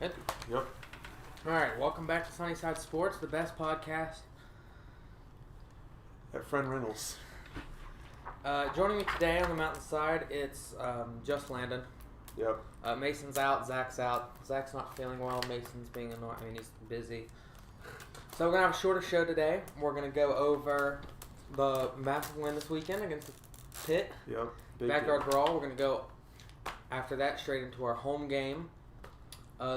Good. Yep. All right, welcome back to SunnySide Sports, the best podcast. At Friend Reynolds. Joining me today on the mountainside, it's just Landon. Yep. Mason's out, Zach's out. Zach's not feeling well. Mason's being annoying. He's busy. So we're going to have a shorter show today. We're going to go over the massive win this weekend against Pitt. Yep. Backyard brawl. We're going to go after that straight into our home game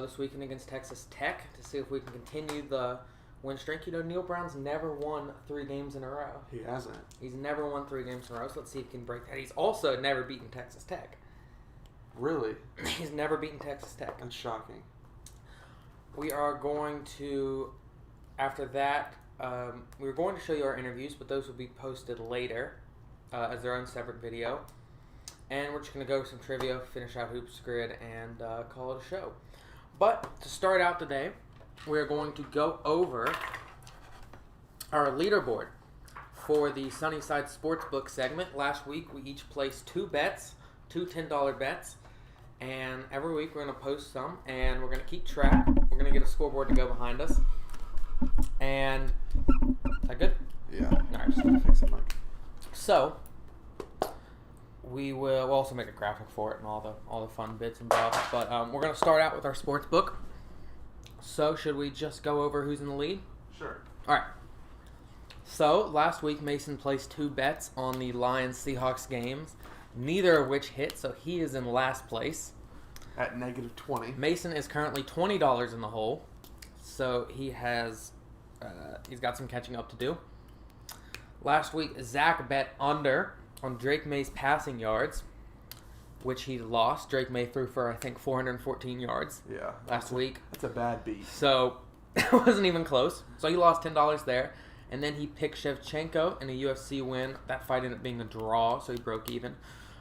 this weekend against Texas Tech to see if we can continue the win streak. You know, Neil Brown's never won 3 games in a row. He hasn't. He's never won 3 games in a row, so let's see if he can break that. He's also never beaten Texas Tech. Really? He's never beaten Texas Tech. That's shocking. We are going to, after that, we were going to show you our interviews, but those will be posted later as their own separate video. And we're just going to go with some trivia, finish out Hoops Grid, and call it a show. But to start out today, we're going to go over our leaderboard for the SunnySide Sportsbook segment. Last week, we each placed 2 bets, 2 $10 bets. And every week, we're going to post some, and we're going to keep track. We're going to get a scoreboard to go behind us. And, is that good? Yeah. All right. Just gotta fix the mic. So, we'll also make a graphic for it and all the fun bits and bobs. But we're going to start out with our sports book. So, should we just go over who's in the lead? Sure. All right. So, last week, Mason placed 2 bets on the Lions-Seahawks games, neither of which hit, so he is in last place. At -20. Mason is currently $20 in the hole, so he has he's got some catching up to do. Last week, Zach bet under on Drake May's passing yards, which he lost. Drake May threw for, I think, 414 yards last week. That's a bad beat. So, it wasn't even close. So, he lost $10 there. And then he picked Shevchenko in a UFC win. That fight ended up being a draw, so he broke even.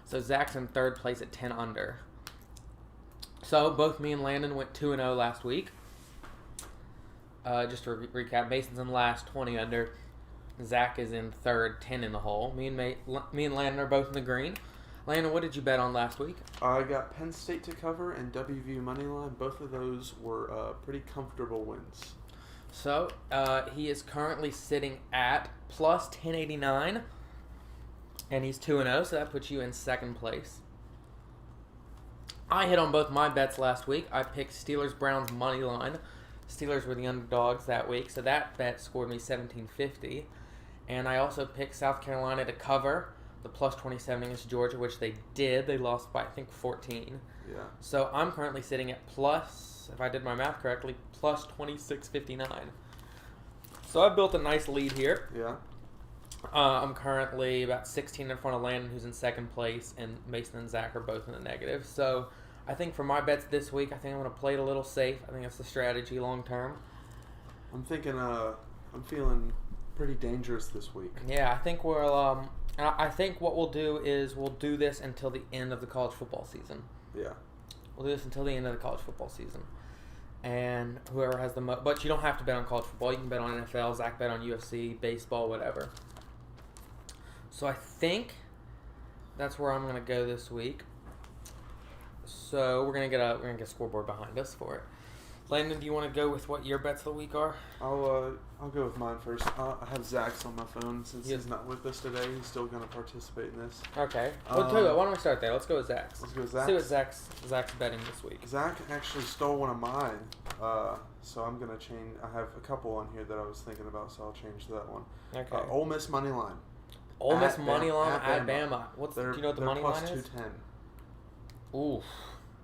So, Zach's in 3rd place at 10 under. So, both me and Landon went 2-0 last week. Just to recap, Mason's in last, 20 under. Zach is in 3rd, 10 in the hole. Me and Landon are both in the green. Landon, what did you bet on last week? I got Penn State to cover and WVU moneyline. Both of those were pretty comfortable wins. So, he is currently sitting at plus 1089, and he's 2-0, so that puts you in 2nd place. I hit on both my bets last week. I picked Steelers-Browns money line. Steelers were the underdogs that week, so that bet scored me $17.50. And I also picked South Carolina to cover the plus 27 against Georgia, which they did. They lost by, I think, 14. Yeah. So I'm currently sitting at plus, if I did my math correctly, plus 26.59. So I've built a nice lead here. Yeah. I'm currently about 16 in front of Landon, who's in 2nd place, and Mason and Zach are both in the negative. So I think for my bets this week, I think I'm going to play it a little safe. I think that's the strategy long term. I'm thinking, I'm feeling pretty dangerous this week. Yeah, I think I think what we'll do is we'll do this until the end of the college football season. Yeah. We'll do this until the end of the college football season. And whoever has the most... But you don't have to bet on college football. You can bet on NFL. Zach bet on UFC, baseball, whatever. So I think that's where I'm going to go this week. So we're going to get a scoreboard behind us for it. Landon, do you want to go with what your bets of the week are? I'll go with mine first. I have Zach's on my phone since he's not with us today. He's still going to participate in this. Okay. Well, tell you what, why don't we start there? Let's go with Zach's. Let's go with Zach's. See what Zach's betting this week. Zach actually stole one of mine, so I'm going to change. I have a couple on here that I was thinking about, so I'll change that one. Okay. Ole Miss money line. Ole Miss money line at Bama. Do you know what the money line is? Plus 210. Oof.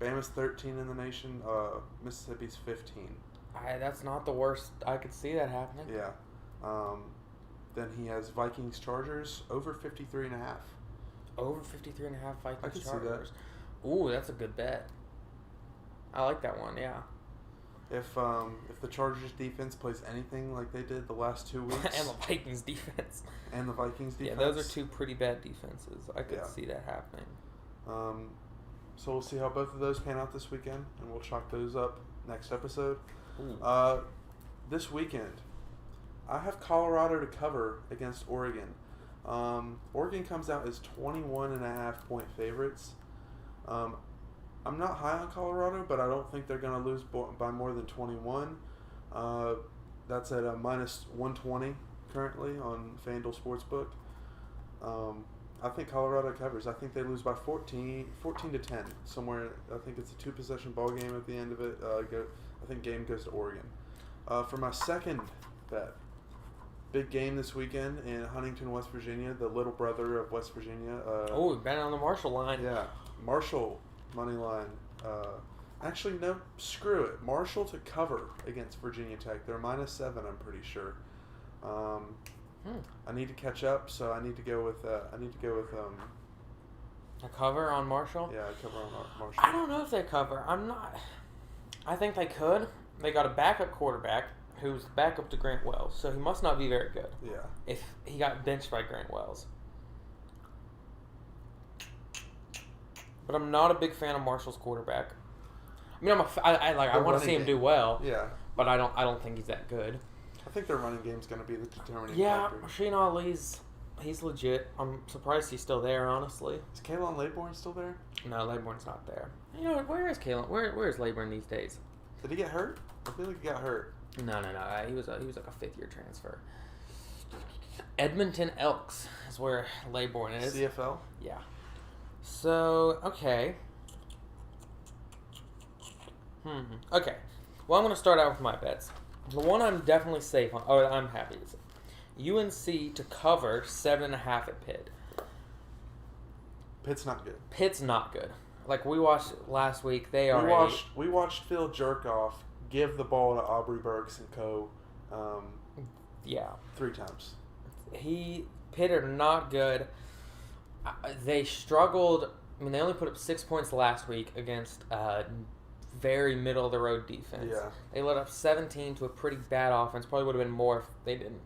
Bama's 13 in the nation. Mississippi's 15. That's not the worst. I could see that happening. Yeah. Then he has Vikings Chargers over 53.5. Over 53.5 Vikings I could Chargers. see that. Ooh, that's a good bet. I like that one. Yeah. If the Chargers defense plays anything like they did the last 2 weeks, and the Vikings defense. Yeah, those are 2 pretty bad defenses. I could see that happening. So we'll see how both of those pan out this weekend, and we'll chalk those up next episode. This weekend, I have Colorado to cover against Oregon. Oregon comes out as 21.5 point favorites. I'm not high on Colorado, but I don't think they're going to lose by more than 21. That's at a minus 120 currently on FanDuel Sportsbook. I think Colorado covers. I think they lose by 14 to 10 somewhere. I think it's a 2-possession ball game at the end of it. I think game goes to Oregon. For my second bet, big game this weekend in Huntington, West Virginia, the little brother of West Virginia. We bet on the Marshall line. Yeah, Marshall money line. Actually, no, screw it. Marshall to cover against Virginia Tech. They're -7, I'm pretty sure. I need to catch up, so I need to go with. A cover on Marshall. Yeah, a cover on Marshall. I don't know if they cover. I'm not. I think they could. They got a backup quarterback who's the backup to Grant Wells, so he must not be very good. Yeah. If he got benched by Grant Wells. But I'm not a big fan of Marshall's quarterback. I mean, I want to see him do well. Yeah. But I don't think he's that good. I think their running game's going to be the determining factor. factor. Shane Ali's he's legit. I'm surprised he's still there, honestly. Is Kalen Laborn still there? No, Laborn's not there. You know, where is Kalen? Where is Laborn these days? Did he get hurt? I feel like he got hurt. No. He was like a 5th-year transfer. Edmonton Elks is where Laborn is. CFL? Yeah. So, okay. Okay. Well, I'm going to start out with my bets. The one I'm definitely safe on, I'm happy to say. UNC to cover 7.5 at Pitt. Pitt's not good. Pitt's not good. Like we watched last week, they are. We watched Phil Jerkoff give the ball to Aubrey Burks and co. 3 times. Pitt are not good. They struggled. I mean, they only put up 6 points last week against very middle of the road defense. Yeah. They let up 17 to a pretty bad offense. Probably would have been more if they didn't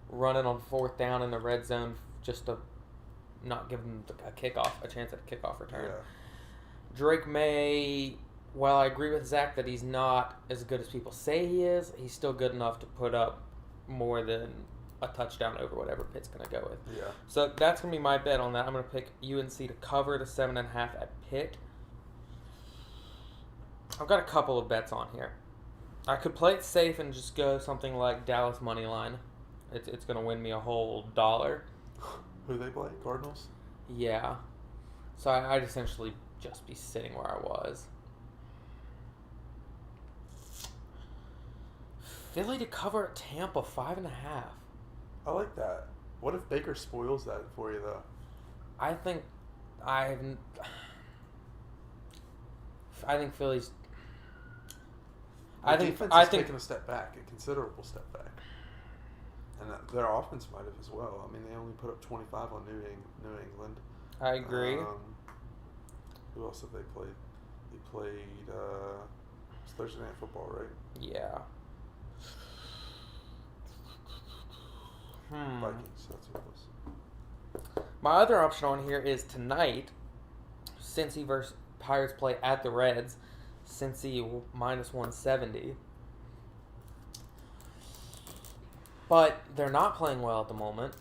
run it on 4th down in the red zone just to not give them a chance at a kickoff return. Yeah. Drake May, while I agree with Zach that he's not as good as people say he is, he's still good enough to put up more than a touchdown over whatever Pitt's going to go with. Yeah. So that's going to be my bet on that. I'm going to pick UNC to cover the 7.5 at Pitt. I've got a couple of bets on here. I could play it safe and just go something like Dallas money line. It's going to win me a whole $1. Who they play? Cardinals? Yeah. So I'd essentially just be sitting where I was. Philly to cover at Tampa 5.5. I like that. What if Baker spoils that for you, though? I think Philly's. I think taken a step back, a considerable step back, and their offense might have as well. I mean, they only put up 25 on New England. I agree. Who else have they played? They played it's Thursday Night Football, right? Yeah. Vikings. That's what it was. My other option on here is tonight. Cincy versus Pirates play at the Reds. Cincy -170. But they're not playing well at the moment.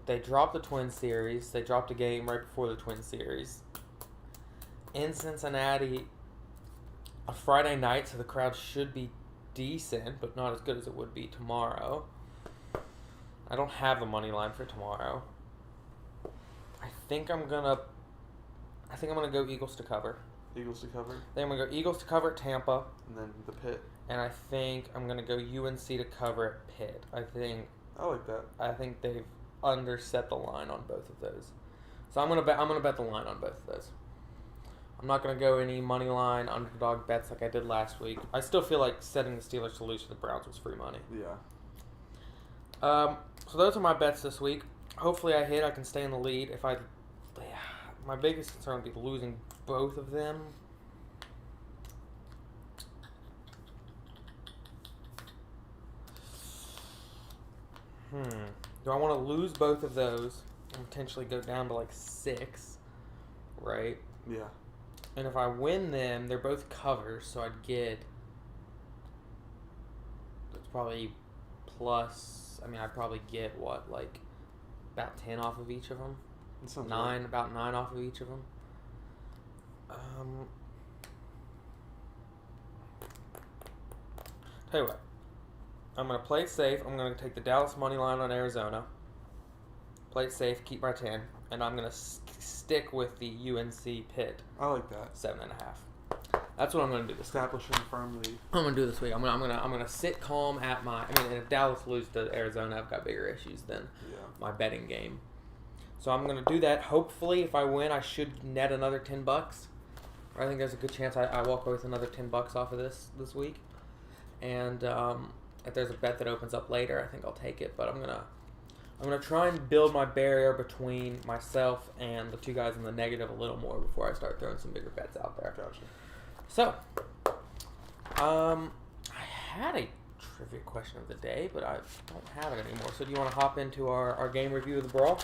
They dropped the Twin Series. They dropped a game right before the Twin Series. In Cincinnati, a Friday night, so the crowd should be decent, but not as good as it would be tomorrow. I don't have the money line for tomorrow. I think I'm gonna go Eagles to cover. Eagles to cover. Then I'm gonna go Eagles to cover at Tampa. And then the Pitt. And I think I'm gonna go UNC to cover at Pitt. I like that. I think they've underset the line on both of those. So I'm gonna bet the line on both of those. I'm not gonna go any money line underdog bets like I did last week. I still feel like setting the Steelers to lose to the Browns was free money. Yeah. So those are my bets this week. Hopefully I hit. I can stay in the lead. My biggest concern would be losing both of them. Do I want to lose both of those and potentially go down to like 6, right? Yeah. And if I win them, they're both covers, so I'd get. It's probably plus. I mean, I'd probably get what, like about 10 off of each of them. 9. About 9 off of each of them. Tell you what. I'm going to play it safe. I'm going to take the Dallas money line on Arizona. Play it safe, keep my 10. And I'm going to stick with the UNC Pitt. I like that. 7.5. That's what I'm going to do this week. Establishing a firm lead. I'm going to do this week. I'm gonna sit calm at my... I mean, if Dallas loses to Arizona, I've got bigger issues than my betting game. So I'm going to do that. Hopefully, if I win, I should net another $10. I think there's a good chance I walk away with another $10 off of this week. And if there's a bet that opens up later, I think I'll take it. But I'm gonna try and build my barrier between myself and the two guys in the negative a little more before I start throwing some bigger bets out there. Gotcha. So, I had a trivia question of the day, but I don't have it anymore. So do you want to hop into our game review of the Brawl?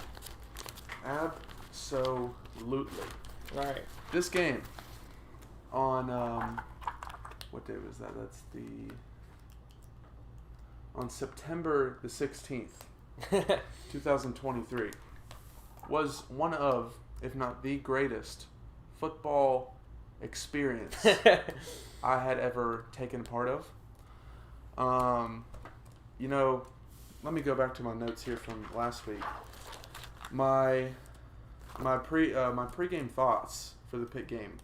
Absolutely. All right. This game on what day was that? That's on September the 16th, 2023, was one of, if not the greatest, football experience I had ever taken part of. Let me go back to my notes here from last week. My pregame thoughts for the Pitt game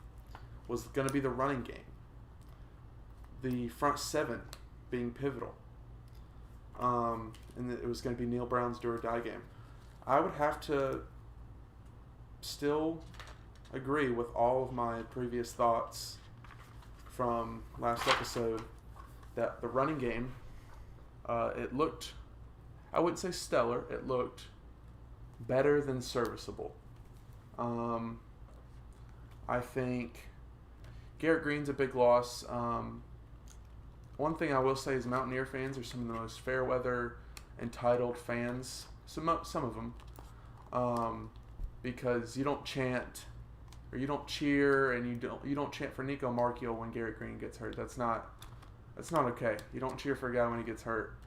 was going to be the running game, the front seven being pivotal, and it was going to be Neil Brown's do or die game. I would have to still agree with all of my previous thoughts from last episode that the running game, it looked, I wouldn't say stellar, it looked better than serviceable. I think Garrett Green's a big loss. One thing I will say is Mountaineer fans are some of the most fair weather entitled fans. Some of them, because you don't chant or you don't cheer and you don't chant for Nico Marchiol when Garrett Green gets hurt. That's not okay. You don't cheer for a guy when he gets hurt.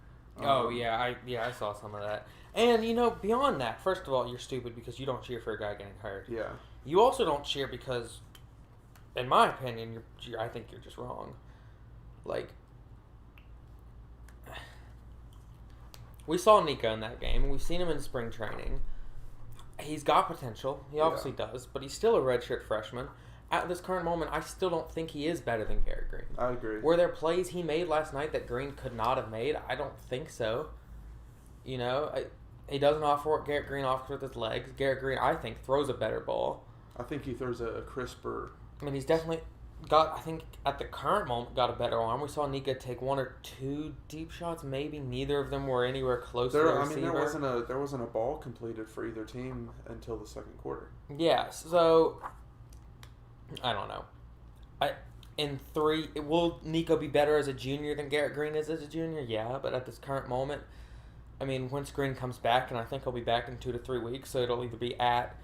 I saw some of that. And, beyond that, first of all, you're stupid because you don't cheer for a guy getting hurt. Yeah. You also don't cheer because, in my opinion, I think you're just wrong. Like, we saw Nico in that game, and we've seen him in spring training. He's got potential. He obviously does, but he's still a redshirt freshman. At this current moment, I still don't think he is better than Garrett Green. I agree. Were there plays he made last night that Green could not have made? I don't think so. He doesn't offer what Garrett Green offers with his legs. Garrett Green, I think, throws a better ball. I think he throws a crisper. I mean, he's definitely got, I think, at the current moment, got a better arm. We saw Nika take one or two deep shots. Maybe neither of them were anywhere close to the receiver. There wasn't a ball completed for either team until the second quarter. Yeah, so I don't know. Will Nico be better as a junior than Garrett Green is as a junior? Yeah, but at this current moment, I mean, once Green comes back, and I think he'll be back in 2 to 3 weeks, so it'll either be at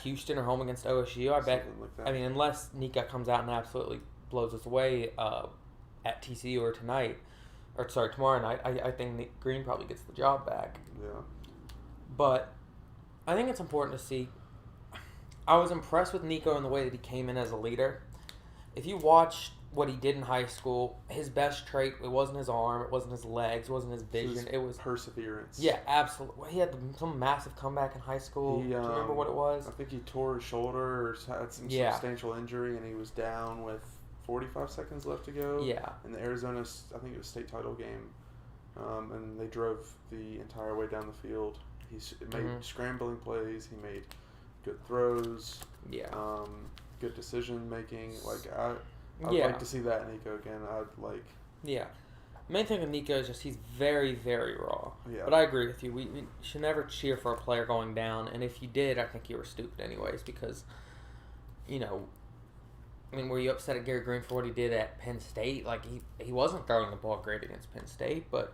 Houston or home against OSU. I bet. Like that. I mean, unless Nika comes out and absolutely blows us away at TCU or tomorrow night, I think Green probably gets the job back. Yeah. But I think it's important to see. I was impressed with Nico in the way that he came in as a leader. If you watch what he did in high school, his best trait, it wasn't his arm, it wasn't his legs, it wasn't his vision. It was perseverance. Yeah, absolutely. He had some massive comeback in high school. Do you remember what it was? I think he tore his shoulder or had some substantial injury, and he was down with 45 seconds left to go. Yeah. In the Arizona, I think it was state title game, and they drove the entire way down the field. He made scrambling plays. He made good throws. Yeah. Good decision making. I'd like to see that in Nico again. Yeah. Main thing with Nico is just he's very, very raw. Yeah. But I agree with you. We should never cheer for a player going down. And if you did, I think you were stupid anyways because, were you upset at Garrett Green for what he did at Penn State? Like, he wasn't throwing the ball great against Penn State, but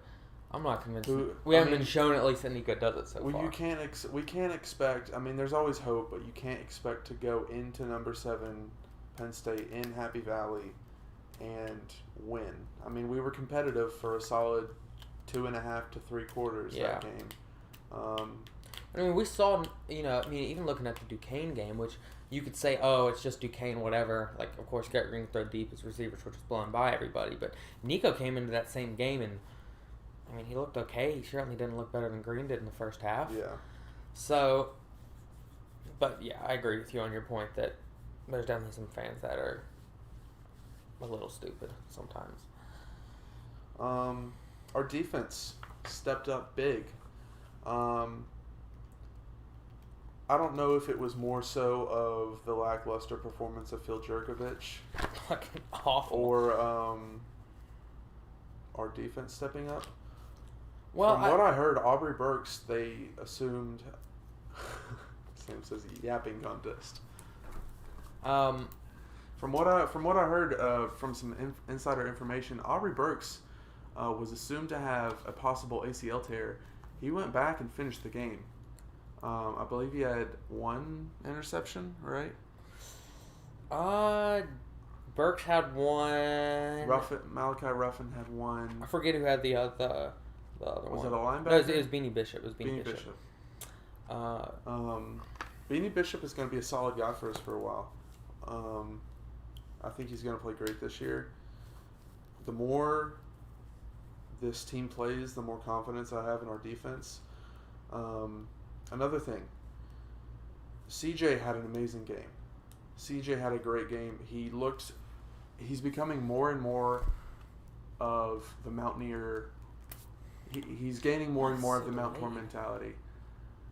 I'm not convinced. We haven't been shown at least that Nico does it so far. We can't expect. I mean, there's always hope, but you can't expect to go into number 7 Penn State in Happy Valley and win. I mean, we were competitive for a solid 2.5 to 3 quarters that game. We saw, even looking at the Duquesne game, which you could say, oh, it's just Duquesne, whatever. Like, of course, Garrett Green throw deep. His receivers were just blowing by everybody. But Nico came into that same game, and, I mean, he looked okay. He certainly didn't look better than Green did in the first half. Yeah. So, but, yeah, I agree with you on your point that there's definitely some fans that are a little stupid sometimes. Our defense stepped up big. I don't know if it was more so of the lackluster performance of Phil Jerkovich Fucking awful. or our defense stepping up. Well, From what I heard, Aubrey Burks, they assumed Sam says yapping contest. From what I heard from some insider information, Aubrey Burks was assumed to have a possible ACL tear. He went back and finished the game. I believe he had one interception, right? Burks had one. Malachi Ruffin had one. I forget who had the other one. Was it a linebacker? No, it was Beanie Bishop. Beanie Bishop. Beanie Bishop is going to be a solid guy for us for a while. I think he's going to play great this year. The more this team plays, the more confidence I have in our defense. Another thing, CJ had an amazing game. CJ had a great game. He's becoming more and more of the Mountaineer. He's gaining more and more of the Mountaineer mentality.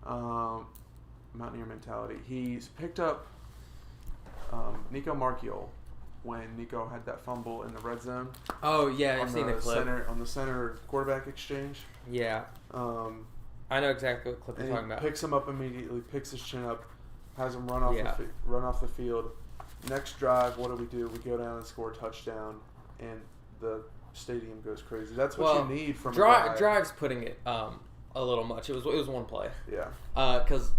Mountaineer mentality. He's picked up Nico Marchiol when Nico had that fumble in the red zone. Oh yeah, I've seen the clip. On the center quarterback exchange. Yeah. I know exactly what clip you're talking about. Picks him up immediately, picks his chin up, has him run off the field. Next drive, what do? We go down and score a touchdown, and the stadium goes crazy. That's what you need from a guy. Drive's putting it a little much. It was one play. Yeah. Because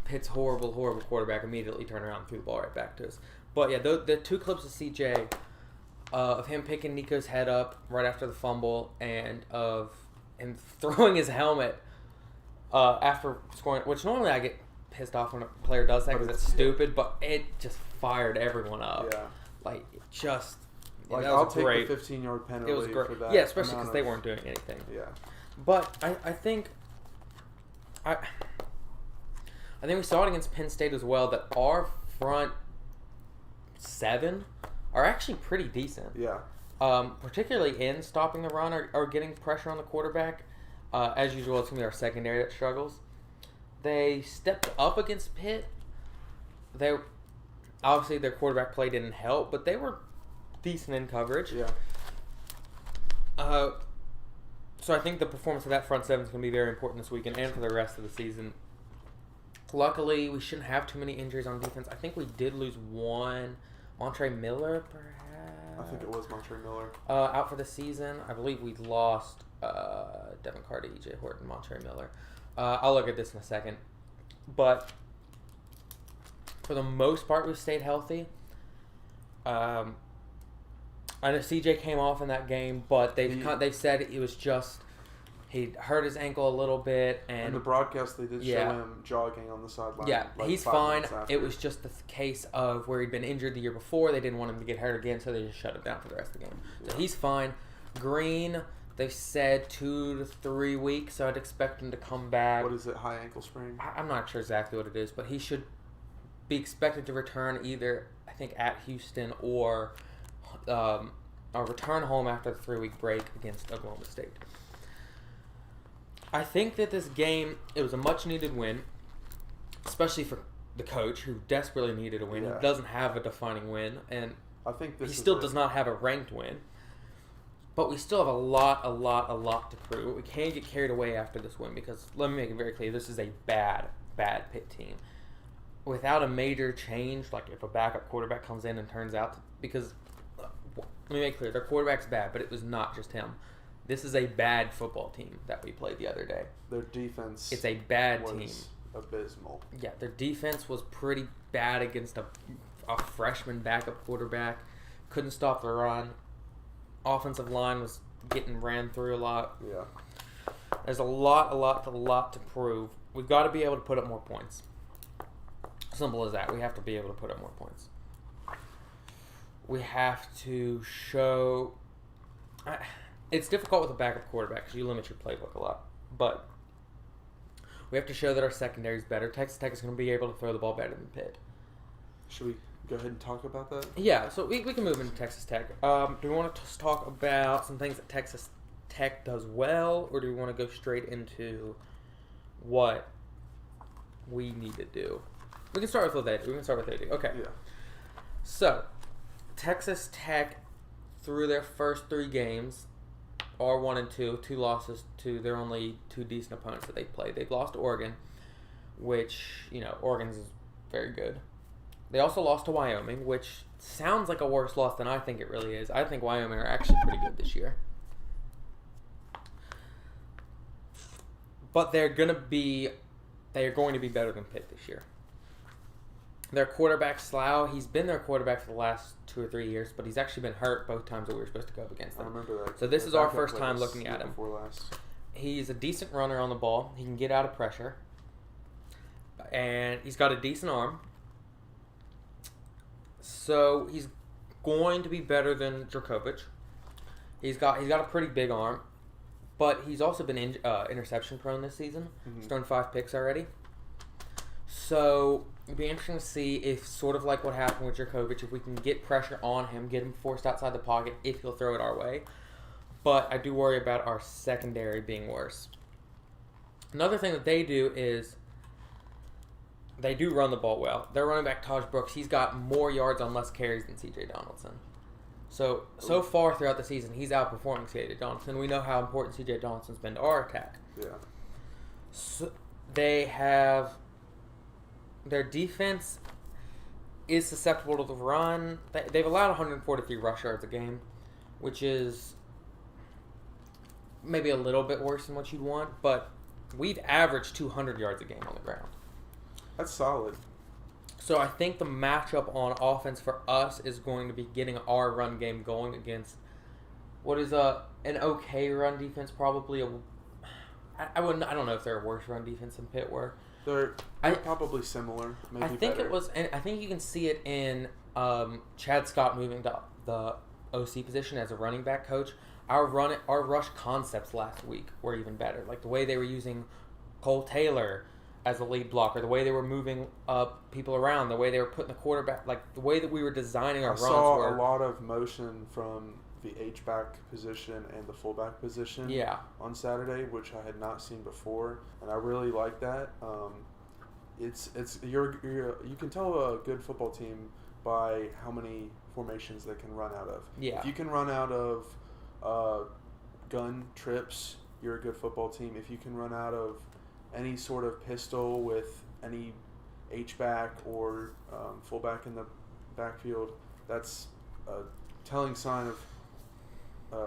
Pitt's horrible quarterback immediately turned around and threw the ball right back to us. But yeah, the two clips of CJ, of him picking Nico's head up right after the fumble, and of him throwing his helmet after scoring, which normally I get pissed off when a player does that because it's stupid, but it just fired everyone up. Yeah. Like, just... Like, I'll take the 15-yard penalty it was great. for that. Yeah, especially because they weren't doing anything. Yeah. But I think... I think we saw it against Penn State as well, that our front seven are actually pretty decent. Yeah. Particularly in stopping the run or getting pressure on the quarterback. As usual, it's going to be our secondary that struggles. They stepped up against Pitt. Obviously, their quarterback play didn't help, but they were decent in coverage. Yeah. So I think the performance of that front seven is going to be very important this weekend and for the rest of the season. Luckily, we shouldn't have too many injuries on defense. I think we did lose one. Montre Miller, perhaps? I think it was Montre Miller. Out for the season. I believe we lost Devin Carter, E.J. Horton, Montre Miller. I'll look at this in a second. But for the most part, we've stayed healthy. I know CJ came off in that game, but they said it was just he hurt his ankle a little bit. And in the broadcast, they did show him jogging on the sideline. Yeah, like he's fine. It was just the case of where he'd been injured the year before. They didn't want him to get hurt again, so they just shut him down for the rest of the game. So he's fine. Green, they've said 2 to 3 weeks, so I'd expect him to come back. What is it, high ankle sprain? I'm not sure exactly what it is, but he should be expected to return either, I think, at Houston or return home after the 3-week break against Oklahoma State. I think that this game, it was a much-needed win, especially for the coach, who desperately needed a win. Yeah. He doesn't have a defining win, and I think he still does not have a ranked win. But we still have a lot to prove. We can't get carried away after this win because, let me make it very clear, this is a bad Pitt team. Without a major change, like if a backup quarterback comes in and turns out because, let me make it clear, their quarterback's bad, but it was not just him. This is a bad football team that we played the other day. Their defense It's a bad team. Abysmal. Yeah, their defense was pretty bad against a freshman backup quarterback. Couldn't stop the run. Offensive line was getting ran through a lot. Yeah. There's a lot to prove. We've got to be able to put up more points. Simple as that. We have to be able to put up more points. We have to show... It's difficult with a backup quarterback because you limit your playbook a lot. But we have to show that our secondary is better. Texas Tech is going to be able to throw the ball better than Pitt. Should we go ahead and talk about that? Yeah, so we can move into Texas Tech. Do we want to just talk about some things that Texas Tech does well, or do we want to go straight into what we need to do? We can start with what they do. Okay. Yeah. So, Texas Tech, through their first 3 games, are 1-2, 2 losses to their only 2 decent opponents that they played. They've lost to Oregon, which, Oregon's is very good. They also lost to Wyoming, which sounds like a worse loss than I think it really is. I think Wyoming are actually pretty good this year. But they're going to be better than Pitt this year. Their quarterback, Slough, he's been their quarterback for the last 2 or 3 years, but he's actually been hurt both times that we were supposed to go up against them. I remember that. So this is our first time looking at him. He's a decent runner on the ball. He can get out of pressure. And he's got a decent arm. So he's going to be better than Djokovic. He's got a pretty big arm. But he's also been interception prone this season. Mm-hmm. He's thrown 5 picks already. So it'd be interesting to see if, sort of like what happened with Djokovic, if we can get pressure on him, get him forced outside the pocket, if he'll throw it our way. But I do worry about our secondary being worse. Another thing that they do is they do run the ball well. Their running back, Taj Brooks, he's got more yards on less carries than C.J. Donaldson. So far throughout the season, he's outperforming C.J. Donaldson. We know how important C.J. Donaldson's been to our attack. Yeah. So they have... Their defense is susceptible to the run. They've allowed 143 rush yards a game, which is maybe a little bit worse than what you'd want, but we've averaged 200 yards a game on the ground. That's solid. So I think the matchup on offense for us is going to be getting our run game going against what is an okay run defense, probably I don't know if they're a worse run defense than Pitt were. They're probably similar. Maybe I think better. it was, and I think you can see it in Chad Scott moving to the OC position as a running back coach. Our rush concepts last week were even better. Like the way they were using Cole Taylor as a lead blocker, the way they were moving people around, the way they were putting the quarterback, like the way that we were designing our runs. I saw a lot of motion from the H-back position and the fullback position on Saturday, which I had not seen before, and I really like that. You can tell a good football team by how many formations they can run out of. Yeah. If you can run out of gun trips, you're a good football team. If you can run out of any sort of pistol with any H-back or fullback in the backfield, that's a telling sign of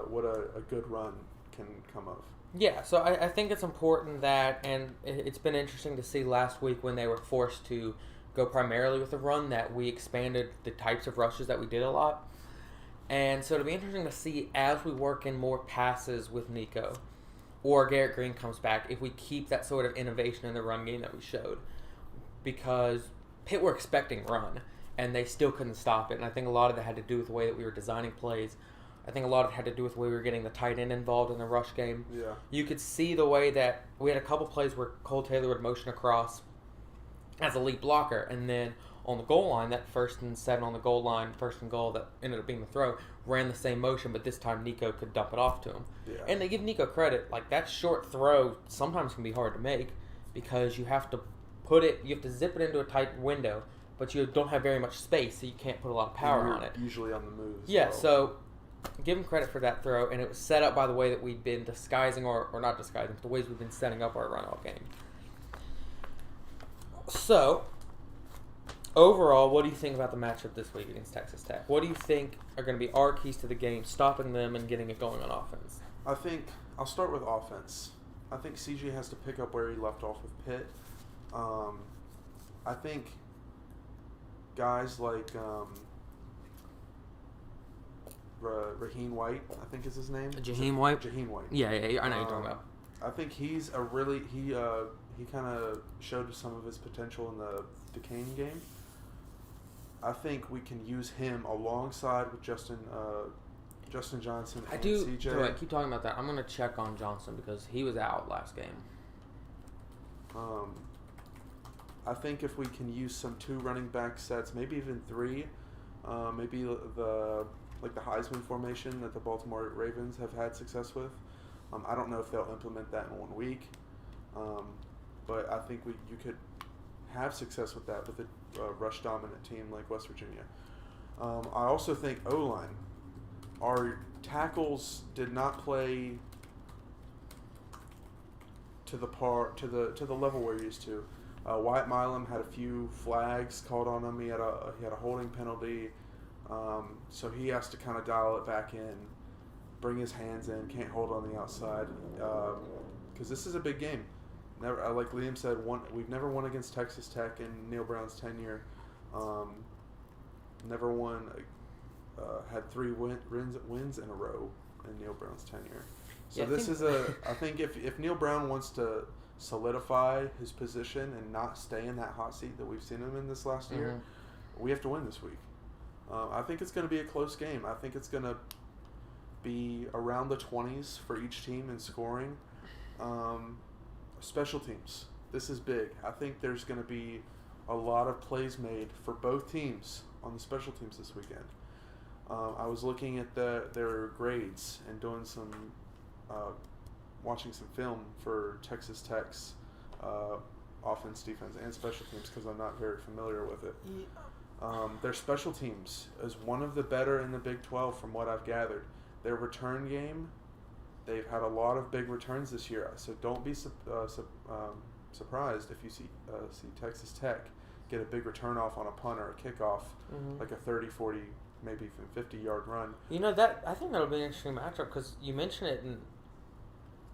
what a good run can come of. Yeah, so I think it's important that, and it's been interesting to see last week when they were forced to go primarily with the run, that we expanded the types of rushes that we did a lot. And so it'll be interesting to see as we work in more passes with Nico, or Garrett Green comes back, if we keep that sort of innovation in the run game that we showed. Because Pitt were expecting run, and they still couldn't stop it. And I think a lot of that had to do with the way that we were designing plays. I think a lot of it had to do with the way we were getting the tight end involved in the rush game. Yeah. You could see the way that we had a couple plays where Cole Taylor would motion across as a lead blocker, and then on the goal line, that 1st and 7 on the goal line, 1st and goal that ended up being the throw, ran the same motion, but this time Nico could dump it off to him. Yeah. And they give Nico credit. Like, that short throw sometimes can be hard to make because you have to zip it into a tight window, but you don't have very much space, so you can't put a lot of power on it. Usually on the move. Yeah, so give him credit for that throw, and it was set up by the way that we'd been disguising, or not disguising, but the ways we've been setting up our run-off game. So, overall, what do you think about the matchup this week against Texas Tech? What do you think are going to be our keys to the game, stopping them and getting it going on offense? I think I'll start with offense. I think CJ has to pick up where he left off with Pitt. I think guys like Raheem White, I think is his name. Jaheim White? Jaheim White. Yeah, I know you're talking about. I think he kind of showed some of his potential in the Duquesne game. I think we can use him alongside with Justin Johnson and CJ. So I keep talking about that. I'm going to check on Johnson because he was out last game. I think if we can use some 2 running back sets, maybe even 3, maybe the Heisman formation that the Baltimore Ravens have had success with. I don't know if they'll implement that in 1 week, but I think you could have success with that with a rush dominant team like West Virginia. I also think O-line. Our tackles did not play to the level we're used to. Wyatt Milam had a few flags called on him. He had a holding penalty, so he has to kind of dial it back in, bring his hands in, can't hold on the outside, because this is a big game. Never, like Liam said, we've never won against Texas Tech in Neil Brown's tenure. Never won. Had 3 wins in a row in Neil Brown's tenure. So I think if Neil Brown wants to solidify his position and not stay in that hot seat that we've seen him in this last year, we have to win this week. I think it's going to be a close game. I think it's going to be around the 20s for each team in scoring. Special teams. This is big. I think there's going to be a lot of plays made for both teams on the special teams this weekend. I was looking at their grades and doing watching some film for Texas Tech's offense, defense, and special teams because I'm not very familiar with it. Their special teams is one of the better in the Big 12 from what I've gathered. Their return game, they've had a lot of big returns this year, so don't be surprised if you see Texas Tech get a big return off on a punt or a kickoff, like a 30, 40, maybe even 50-yard run. I think that'll be an interesting matchup because you mentioned it, and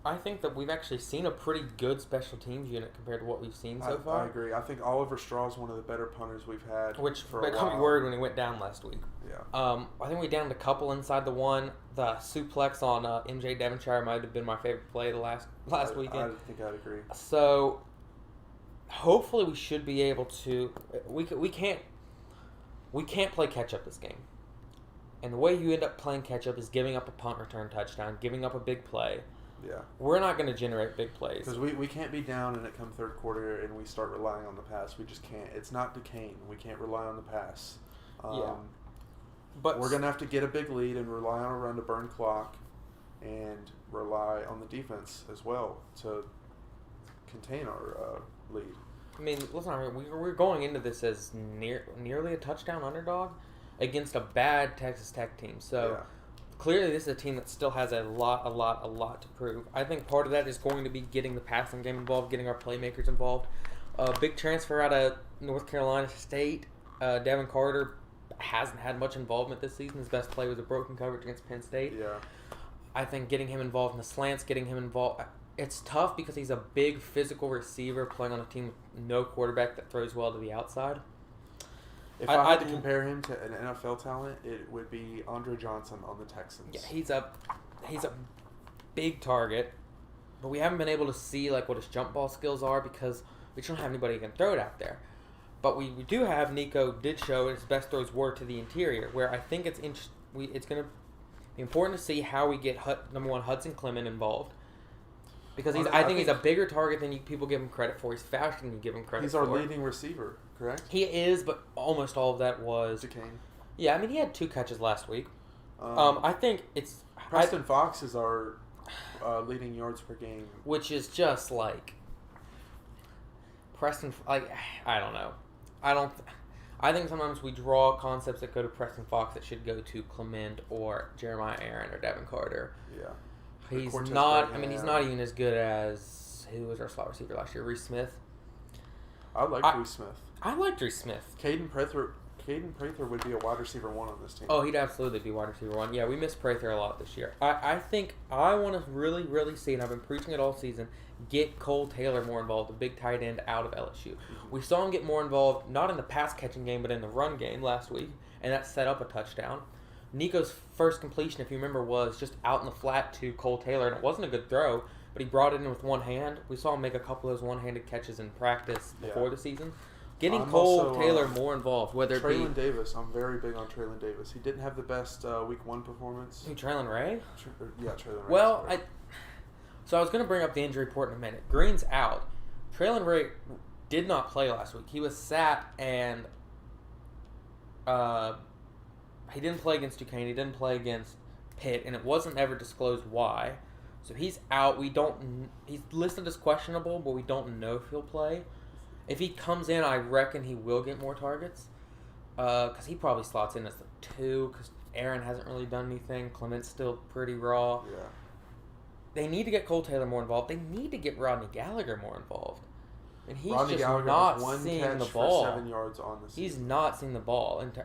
I think that we've actually seen a pretty good special teams unit compared to what we've seen so far. I agree. I think Oliver Straw is one of the better punters we've had. Which for a while. got me worried when he went down last week. Yeah. I think we downed a couple inside the one. The suplex on MJ Devonshire might have been my favorite play the last weekend. I think I'd agree. So hopefully we should be able to. We can't play catch up this game. And the way you end up playing catch up is giving up a punt return touchdown, giving up a big play. Yeah. We're not going to generate big plays. Because we can't be down and it come third quarter and we start relying on the pass. We just can't. It's not Duquesne. We can't rely on the pass. But we're going to have to get a big lead and rely on a run to burn clock and rely on the defense as well to contain our lead. I mean, listen, we're going into this as nearly a touchdown underdog against a bad Texas Tech team. So clearly this is a team that still has a lot to prove. I think part of that is going to be getting the passing game involved, getting our playmakers involved. Big transfer out of North Carolina State. Devin Carter hasn't had much involvement this season. His best play was a broken coverage against Penn State. Yeah. I think getting him involved in the slants, getting him involved... It's tough because he's a big physical receiver playing on a team with no quarterback that throws well to the outside. If I had to compare him to an NFL talent, it would be Andre Johnson on the Texans. Yeah, he's a big target, but we haven't been able to see like what his jump ball skills are because we don't have anybody who can throw it out there. But we do have Nico did show his best throws were to the interior, where I think it's going to be important to see how we get number one Hudson Clement involved. Because I think he's a bigger target than people give him credit for. He's faster than you give him credit for. He's our leading receiver, correct? He is, but almost all of that was... Duquesne. Yeah, I mean, he had 2 catches last week. I think it's... Preston Fox is our leading yards per game. Which is just like... Preston... Like, I don't know. I think sometimes we draw concepts that go to Preston Fox that should go to Clement or Jeremiah Aaron or Devin Carter. Yeah. He's not. I mean, he's not even as good as who was our slot receiver last year, Reese Smith. I like Reese Smith. I liked Reese Smith. Caden Prather would be a wide receiver 1 on this team. Oh, he'd absolutely be wide receiver 1. Yeah, we missed Prather a lot this year. I think I want to really, really see, and I've been preaching it all season, get Cole Taylor more involved, the big tight end out of LSU. Mm-hmm. We saw him get more involved, not in the pass-catching game, but in the run game last week, and that set up a touchdown. Nico's first completion, if you remember, was just out in the flat to Cole Taylor, and it wasn't a good throw. but he brought it in with one hand. We saw him make a couple of those one-handed catches in practice before the season. Getting Cole Taylor more involved, whether it be Traylon Davis. I'm very big on Traylon Davis. He didn't have the best week 1 performance. Traylon Ray? Traylon Ray. Well, so I was going to bring up the injury report in a minute. Green's out. Traylon Ray did not play last week. He was sat, and he didn't play against Duquesne. He didn't play against Pitt, and it wasn't ever disclosed why. So he's out. He's listed as questionable, but we don't know if he'll play. If he comes in, I reckon he will get more targets, because he probably slots in as the 2, because Aaron hasn't really done anything. Clement's still pretty raw. Yeah. They need to get Cole Taylor more involved. They need to get Rodney Gallagher more involved. And he's Rodney just Gallagher not has one seeing catch the ball. for 7 yards on the season. He's not seeing the ball. And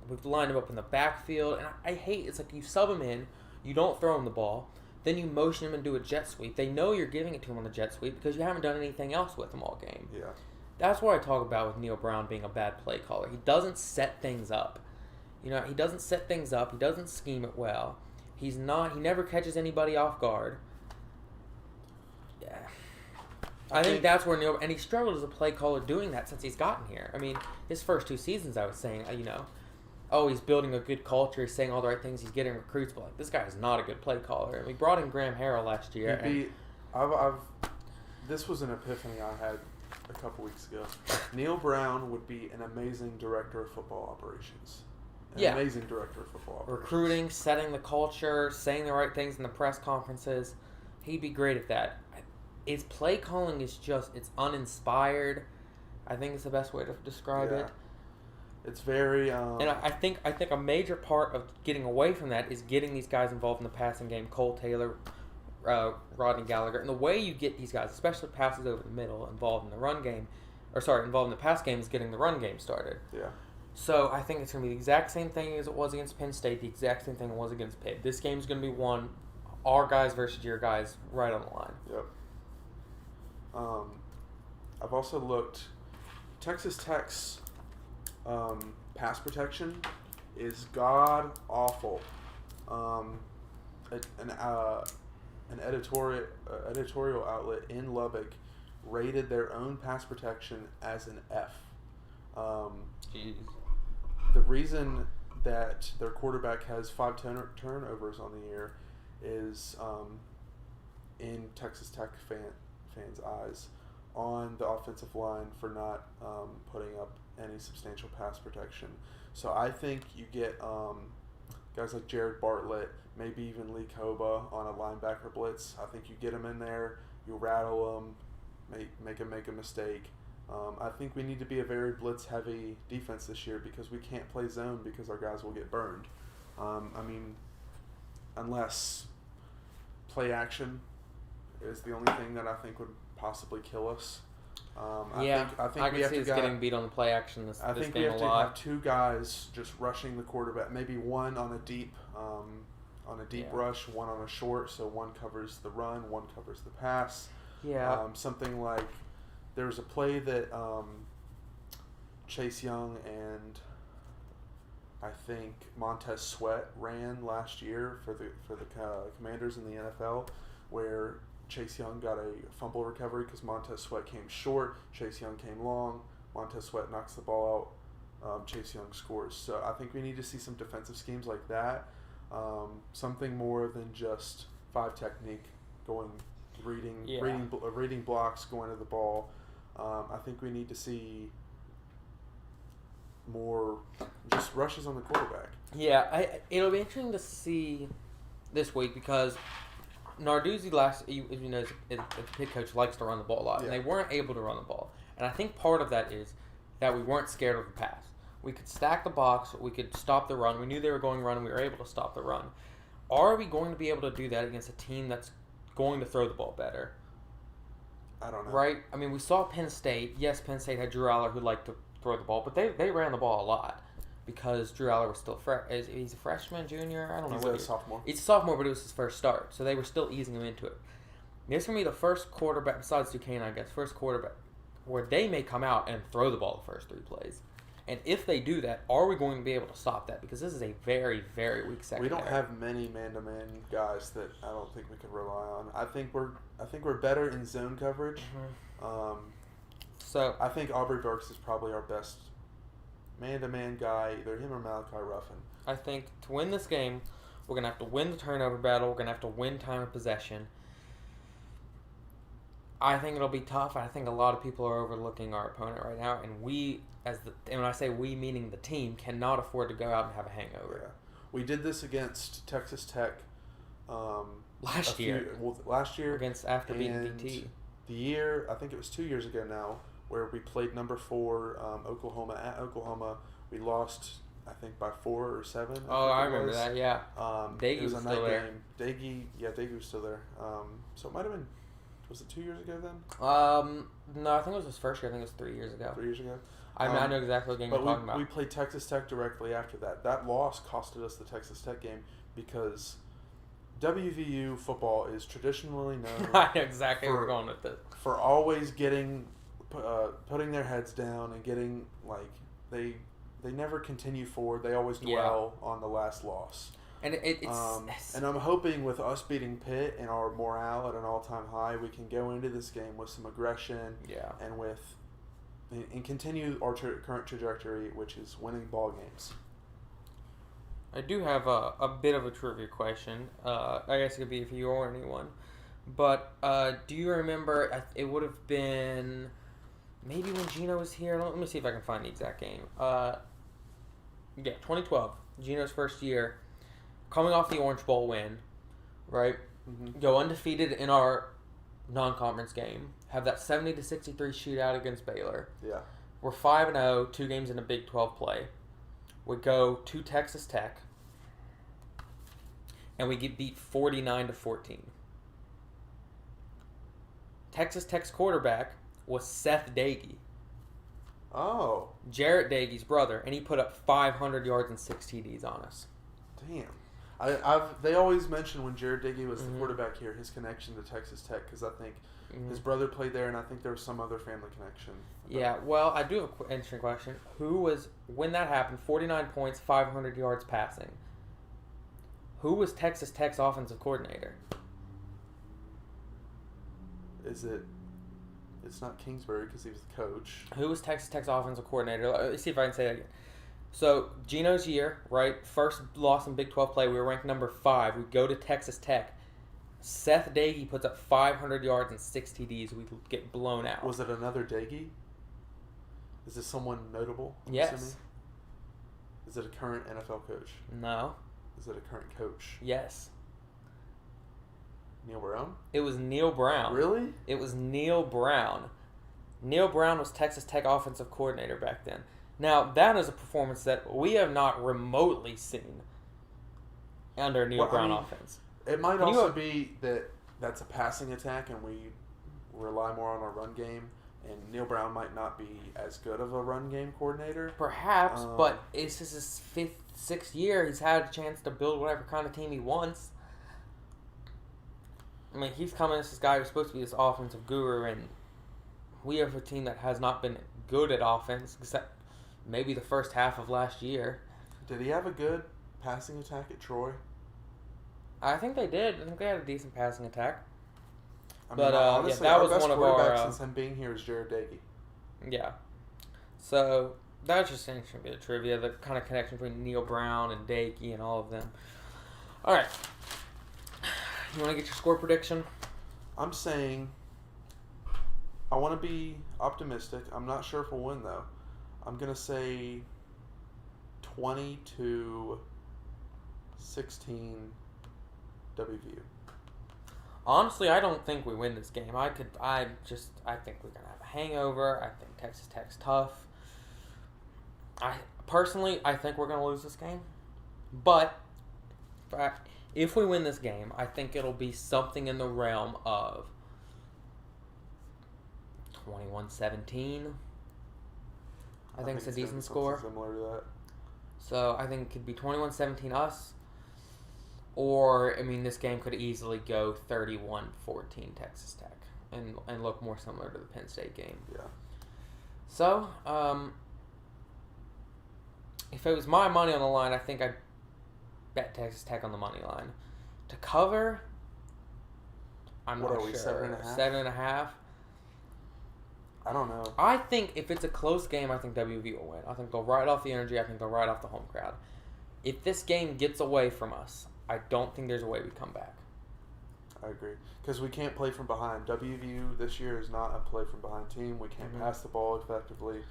we've lined him up in the backfield, and I hate it's like you sub him in, you don't throw him the ball, then you motion him and do a jet sweep. They know you're giving it to him on the jet sweep because you haven't done anything else with him all game. Yeah. That's what I talk about with Neil Brown being a bad play caller. He doesn't set things up. He doesn't set things up. He doesn't scheme it well. He never catches anybody off guard. Yeah. I think that's where and he struggled as a play caller doing that since he's gotten here. I mean, his first 2 seasons, I was saying, he's building a good culture, he's saying all the right things, he's getting recruits, but this guy is not a good play caller. And we brought in Graham Harrell last year. This was an epiphany I had a couple weeks ago. Neil Brown would be an amazing director of football operations. Amazing director of football operations. Recruiting, setting the culture, saying the right things in the press conferences. He'd be great at that. His play calling is it's uninspired. I think it's the best way to describe it. It's very... and I think a major part of getting away from that is getting these guys involved in the passing game. Cole Taylor, Rodney Gallagher. And the way you get these guys, especially passes over the middle, involved in the pass game, is getting the run game started. Yeah. So I think it's going to be the exact same thing as it was against Penn State, the exact same thing it was against Pitt. This game's going to be won, our guys versus your guys, right on the line. Yep. I've also looked. Texas Tech's pass protection is god awful. An editorial outlet in Lubbock rated their own pass protection as an F. Jeez. The reason that their quarterback has 5 turnovers on the year is, in Texas Tech fans' eyes, on the offensive line for not putting up any substantial pass protection. So I think you get guys like Jared Bartlett, maybe even Lee Koba on a linebacker blitz. I think you get them in there, you rattle them, make them make a mistake. I think we need to be a very blitz-heavy defense this year because we can't play zone because our guys will get burned. Unless play action is the only thing that I think would possibly kill us. I can see us getting beat on the play action this game a lot. I think we have to have 2 guys just rushing the quarterback. Maybe one on a deep rush, one on a short, so one covers the run, one covers the pass. Yeah. Something like there was a play that Chase Young and I think Montez Sweat ran last year for the Commanders in the NFL, where Chase Young got a fumble recovery because Montez Sweat came short. Chase Young came long. Montez Sweat knocks the ball out. Chase Young scores. So I think we need to see some defensive schemes like that. Something more than just 5 technique, reading blocks, going to the ball. I think we need to see more just rushes on the quarterback. Yeah, it'll be interesting to see this week because Narduzzi as a Pitt coach, likes to run the ball a lot, and they weren't able to run the ball. And I think part of that is that we weren't scared of the pass. We could stack the box, we could stop the run. We knew they were going to run, and we were able to stop the run. Are we going to be able to do that against a team that's going to throw the ball better? I don't know. Right? I mean, we saw Penn State. Yes, Penn State had Drew Aller who liked to throw the ball, but they ran the ball a lot because Drew Aller was still he's a freshman, junior. I don't know. He's a sophomore. He's a sophomore, but it was his first start, so they were still easing him into it. This is going to be the first quarterback, besides Duquesne, I guess, first quarterback where they may come out and throw the ball the first 3 plays. And if they do that, are we going to be able to stop that? Because this is a very, very weak secondary. We don't have many man-to-man guys that I don't think we can rely on. I think we're better in zone coverage. Mm-hmm. So I think Aubrey Burks is probably our best man-to-man guy, either him or Malachi Ruffin. I think to win this game, we're going to have to win the turnover battle. We're going to have to win time of possession. I think it'll be tough. I think a lot of people are overlooking our opponent right now, and and when I say we, meaning the team, cannot afford to go out and have a hangover. Yeah. We did this against Texas Tech last year after beating DT. The year, I think it was 2 years ago now, where we played number 4 Oklahoma at Oklahoma. We lost, I think, by 4 or 7. I remember that. Yeah. Daigie was still there. Daigie was still there. So it might have been. Was it 2 years ago then? No, I think it was his first year. I think it was 3 years ago. 3 years ago? I know exactly what game you're talking about. We played Texas Tech directly after that. That loss costed us the Texas Tech game because WVU football is traditionally known. I know exactly where we're going with this. For always putting their heads down and getting, they never continue forward. They always dwell on the last loss. And and I'm hoping with us beating Pitt and our morale at an all-time high, we can go into this game with some aggression. Yeah. And continue our current trajectory, which is winning ball games. I do have a bit of a trivia question. I guess it could be for you or anyone. But do you remember, it would have been maybe when Gino was here. Let me see if I can find the exact game. 2012. Gino's first year. Coming off the Orange Bowl win, right? Mm-hmm. Go undefeated in our non-conference game. Have that 70-63 shootout against Baylor. Yeah. We're 5-0, 2 games in a Big 12 play. We go to Texas Tech, and we get beat 49-14. Texas Tech's quarterback was Seth Daigie. Oh. Jarrett Daigie's brother, and he put up 500 yards and 6 TDs on us. Damn. They always mention when Jared Daigie was the quarterback here, his connection to Texas Tech, because I think his brother played there, and I think there was some other family connection. Yeah, well, I do have an interesting question. When that happened, 49 points, 500 yards passing, who was Texas Tech's offensive coordinator? It's not Kingsbury because he was the coach. Who was Texas Tech's offensive coordinator? Let's see if I can say that again. So, Gino's year, right? First loss in Big 12 play. We were ranked number 5. We go to Texas Tech. Seth Daigie puts up 500 yards and 6 TDs. We get blown out. Was it another Daigie? Is this someone notable? Yes. Assuming? Is it a current NFL coach? No. Is it a current coach? Yes. Neil Brown? It was Neil Brown. Really? It was Neil Brown. Neil Brown was Texas Tech offensive coordinator back then. Now, that is a performance that we have not remotely seen under Neil Brown offense. It might also be that that's a passing attack and we rely more on our run game, and Neil Brown might not be as good of a run game coordinator. Perhaps, but this is his 5th, 6th year. He's had a chance to build whatever kind of team he wants. I mean, he's coming as this guy who's supposed to be this offensive guru, and we have a team that has not been good at offense, except maybe the first half of last year. Did he have a good passing attack at Troy? I think they did. I think they had a decent passing attack. Honestly, that was best one of quarterback our. Since him being here is Jared Daigie. Yeah. So that was just interesting bit of trivia, the kind of connection between Neil Brown and Daigie and all of them. All right. You want to get your score prediction? I'm saying I want to be optimistic. I'm not sure if we'll win, though. I'm going to say 20-16 WVU. Honestly, I don't think we win this game. I think we're going to have a hangover. I think Texas Tech's tough. I think we're going to lose this game. But if we win this game, I think it'll be something in the realm of 21-17. I think it's a decent score. Similar to that. So I think it could be 21-17 us. Or, I mean, this game could easily go 31-14 Texas Tech and look more similar to the Penn State game. Yeah. So, If it was my money on the line, I think I'd bet Texas Tech on the money line. To cover, I'm not sure. 7.5? 7.5. I don't know. I think if it's a close game, I think WV will win. I think they'll ride off the energy. I think they'll ride off the home crowd. If this game gets away from us, I don't think there's a way we come back. I agree. Because we can't play from behind. WVU this year is not a play from behind team. We can't pass the ball effectively.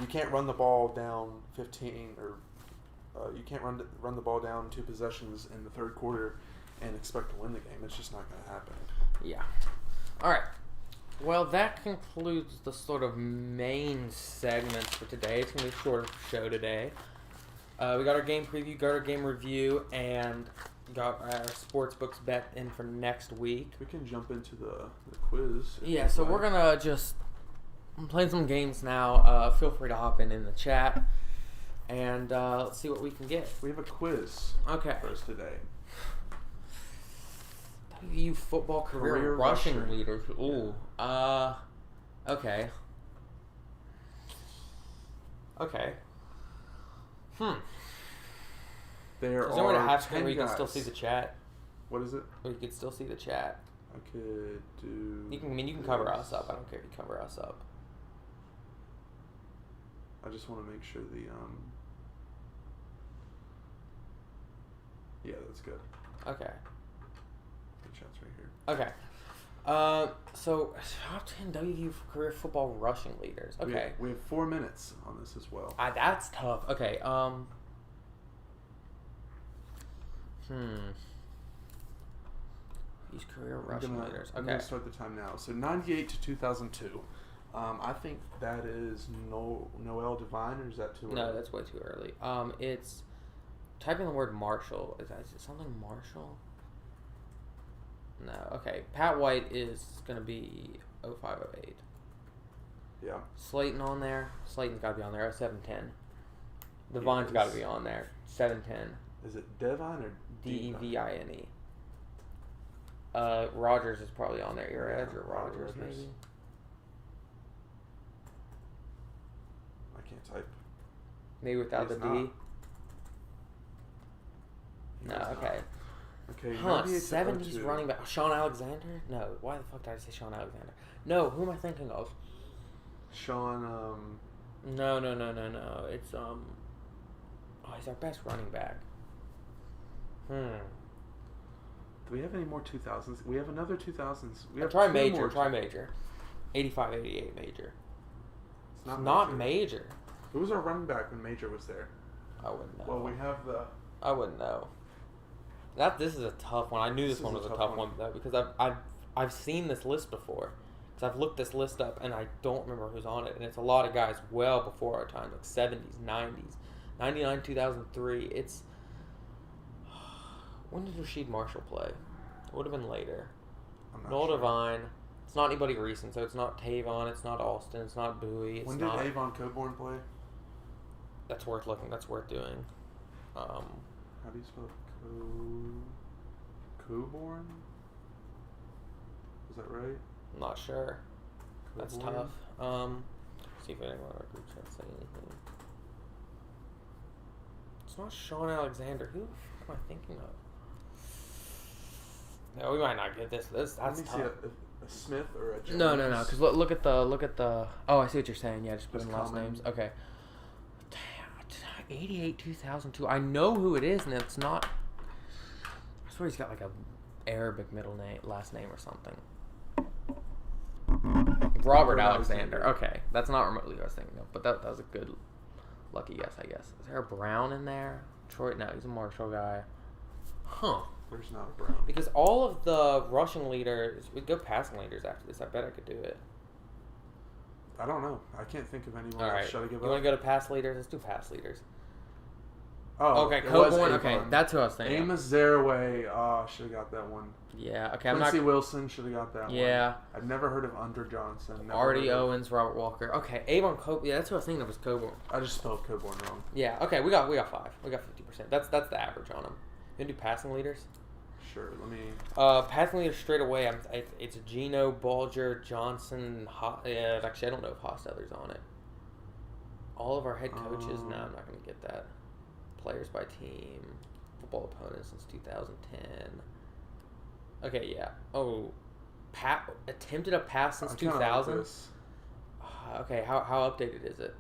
You can't run the ball down 15 or you can't run the ball down 2 possessions in the third quarter and expect to win the game. It's just not going to happen. Yeah. All right. Well, that concludes the sort of main segments for today. It's going to be a shorter show today. We got our game preview, got our game review, and got our sports books bet in for next week. We can jump into the quiz. Yeah, so we're going to just play some games now. Feel free to hop in the chat, and let's see what we can get. We have a quiz for us today. WVU football career rushing leaders. Ooh. Okay. Okay. There is there a half screen ten where you can guys. still see the chat? What is it? Where you can still see the chat. I could do. You can cover us up. I don't care if you cover us up. I just want to make sure the Yeah, that's good. Okay. The chat's right here. Okay. So top 10 WVU career football rushing leaders. Okay. We have 4 minutes on this as well. That's tough. Okay. These career rushing leaders. Okay. I'm gonna start the time now. So 98 to 2002. I think that is Noel Devine, or is that too early? No, that's way too early. It's type in the word Marshall. Is it something Marshall? No. Okay. Pat White is gonna be 0508. Yeah. Slayton on there. Slayton's got to be on there. 0710. Devine's got to be on there. 710. Is it Devine or Devine? Rogers is probably on there. Edge or Rogers, maybe. I can't type. Maybe without the D. No. Okay. Okay. Huh? 70s running back. Sean Alexander? No. Why the fuck did I say Sean Alexander? No. Who am I thinking of? Sean. No. It's Oh, he's our best running back. Do we have any more 2000s? We have another 2000s. We have Try Major. 85, 88 Major. It's not Major. Who was our running back when Major was there? I wouldn't know. Well, we have the. I wouldn't know. This is a tough one. I knew this one was a tough one though, because I've seen this list before. Because I've looked this list up and I don't remember who's on it, and it's a lot of guys well before our time, like 70s, 90s, 99, 2003. It's when did Rasheed Marshall play? It would have been later. Noel Devine. It's not anybody recent, so it's not Tavon, it's not Austin, it's not Bowie. When did Avon Coburn play? That's worth looking. That's worth doing. How do you spell Coburn? Is that right? I'm not sure. Coburn? That's tough. See if anyone in our group chat say anything. It's not Sean Alexander. Who the fuck am I thinking of? No, we might not get this. That's Let me tough. see a Smith or a Jones. No. Because look at the. Oh, I see what you're saying. Yeah, just put in last names. Okay. Damn, 88 2002. I know who it is, and it's not. I swear he's got like a Arabic last name or something. Robert Alexander. Okay, that's not remotely what I was thinking of, but that was a good, lucky guess, I guess. Is there a Brown in there? Detroit? No, he's a Marshall guy. Huh. There's not a Brown. Because all of the rushing leaders, we'd go passing leaders after this. I bet I could do it. I don't know. I can't think of anyone all right. else. Should I give up? You want to go to pass leaders? Let's do pass leaders. Oh, okay, Coburn. Okay, that's who I was thinking. Amos Zaraway. Oh, should have got that one. Yeah. Okay. Quincy Wilson should have got that one. Yeah. I've never heard of Under Johnson. Artie Owens, Robert Walker. Okay, Avon Coburn. Yeah, that's what I was thinking of was Coburn. I just spelled Coburn wrong. Yeah. Okay, we got 5. We got 50%. That's the average on them. You gonna do passing leaders? Sure. Let me. Passing leaders straight away. It's Gino, Balger, Johnson. Oh. Actually, I don't know if Hostetler's on it. All of our head coaches. No, I'm not gonna get that. players by team. Football opponents since 2010. Okay, yeah. Oh, attempted a pass since 2000? Like okay, how updated is it?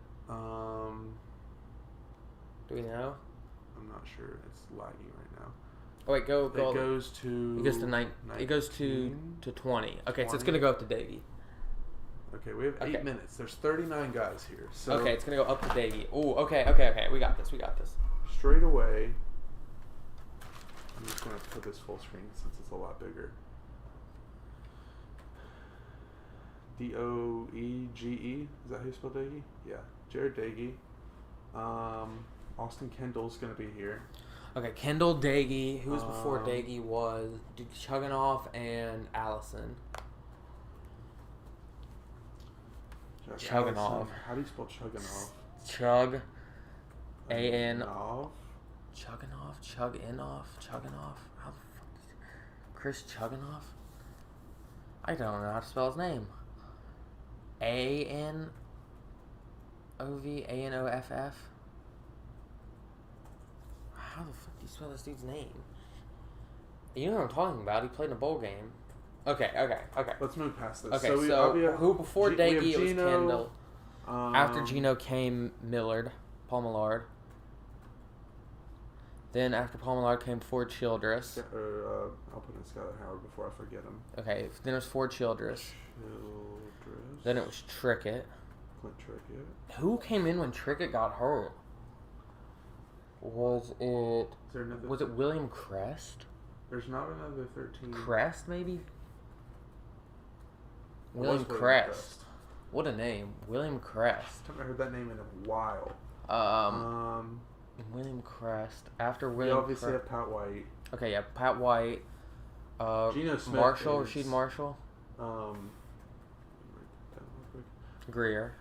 Do we know? I'm not sure. It's lagging right now. Oh wait, go. It goes to. It goes to 19. It goes to 20. Okay, so it's gonna go up to Davey. Okay, we have 8 minutes. There's 39 guys here. So okay, it's gonna go up to Davey. Ooh, okay. We got this. Straight away. I'm just gonna put this full screen since it's a lot bigger. Doege. Is that how you spell Dagey? Yeah, Jared Dagey. Austin Kendall's gonna be here. Okay, Kendall Dagey. Who was before Dagey was Chugginoff and Allison. Chugginoff. How do you spell Chugginoff? Chug. A-N. Chugginoff. Chugginoff. How the fuck is it? Chris Chugginoff? I don't know how to spell his name. Anoff. How the fuck do you spell this dude's name? You know what I'm talking about. He played in a bowl game. Okay. Let's move past this. Okay, so who before Dagey, it was Kendall. After Gino came Paul Millard. Then after Paul Millard came Ford Childress. I'll put in Skylar Howard before I forget him. Okay, then it was Ford Childress. Then it was Trickett. Clint Trickett. Who came in when Trickett got hurt? Was it William Crest? There's not another 13. Crest, maybe? William Crest. What a name. William Crest. I haven't heard that name in a while. William Crest. After William Crest. We obviously have Pat White. Okay, yeah. Pat White. Geno Smith. Rasheed Marshall. Greer.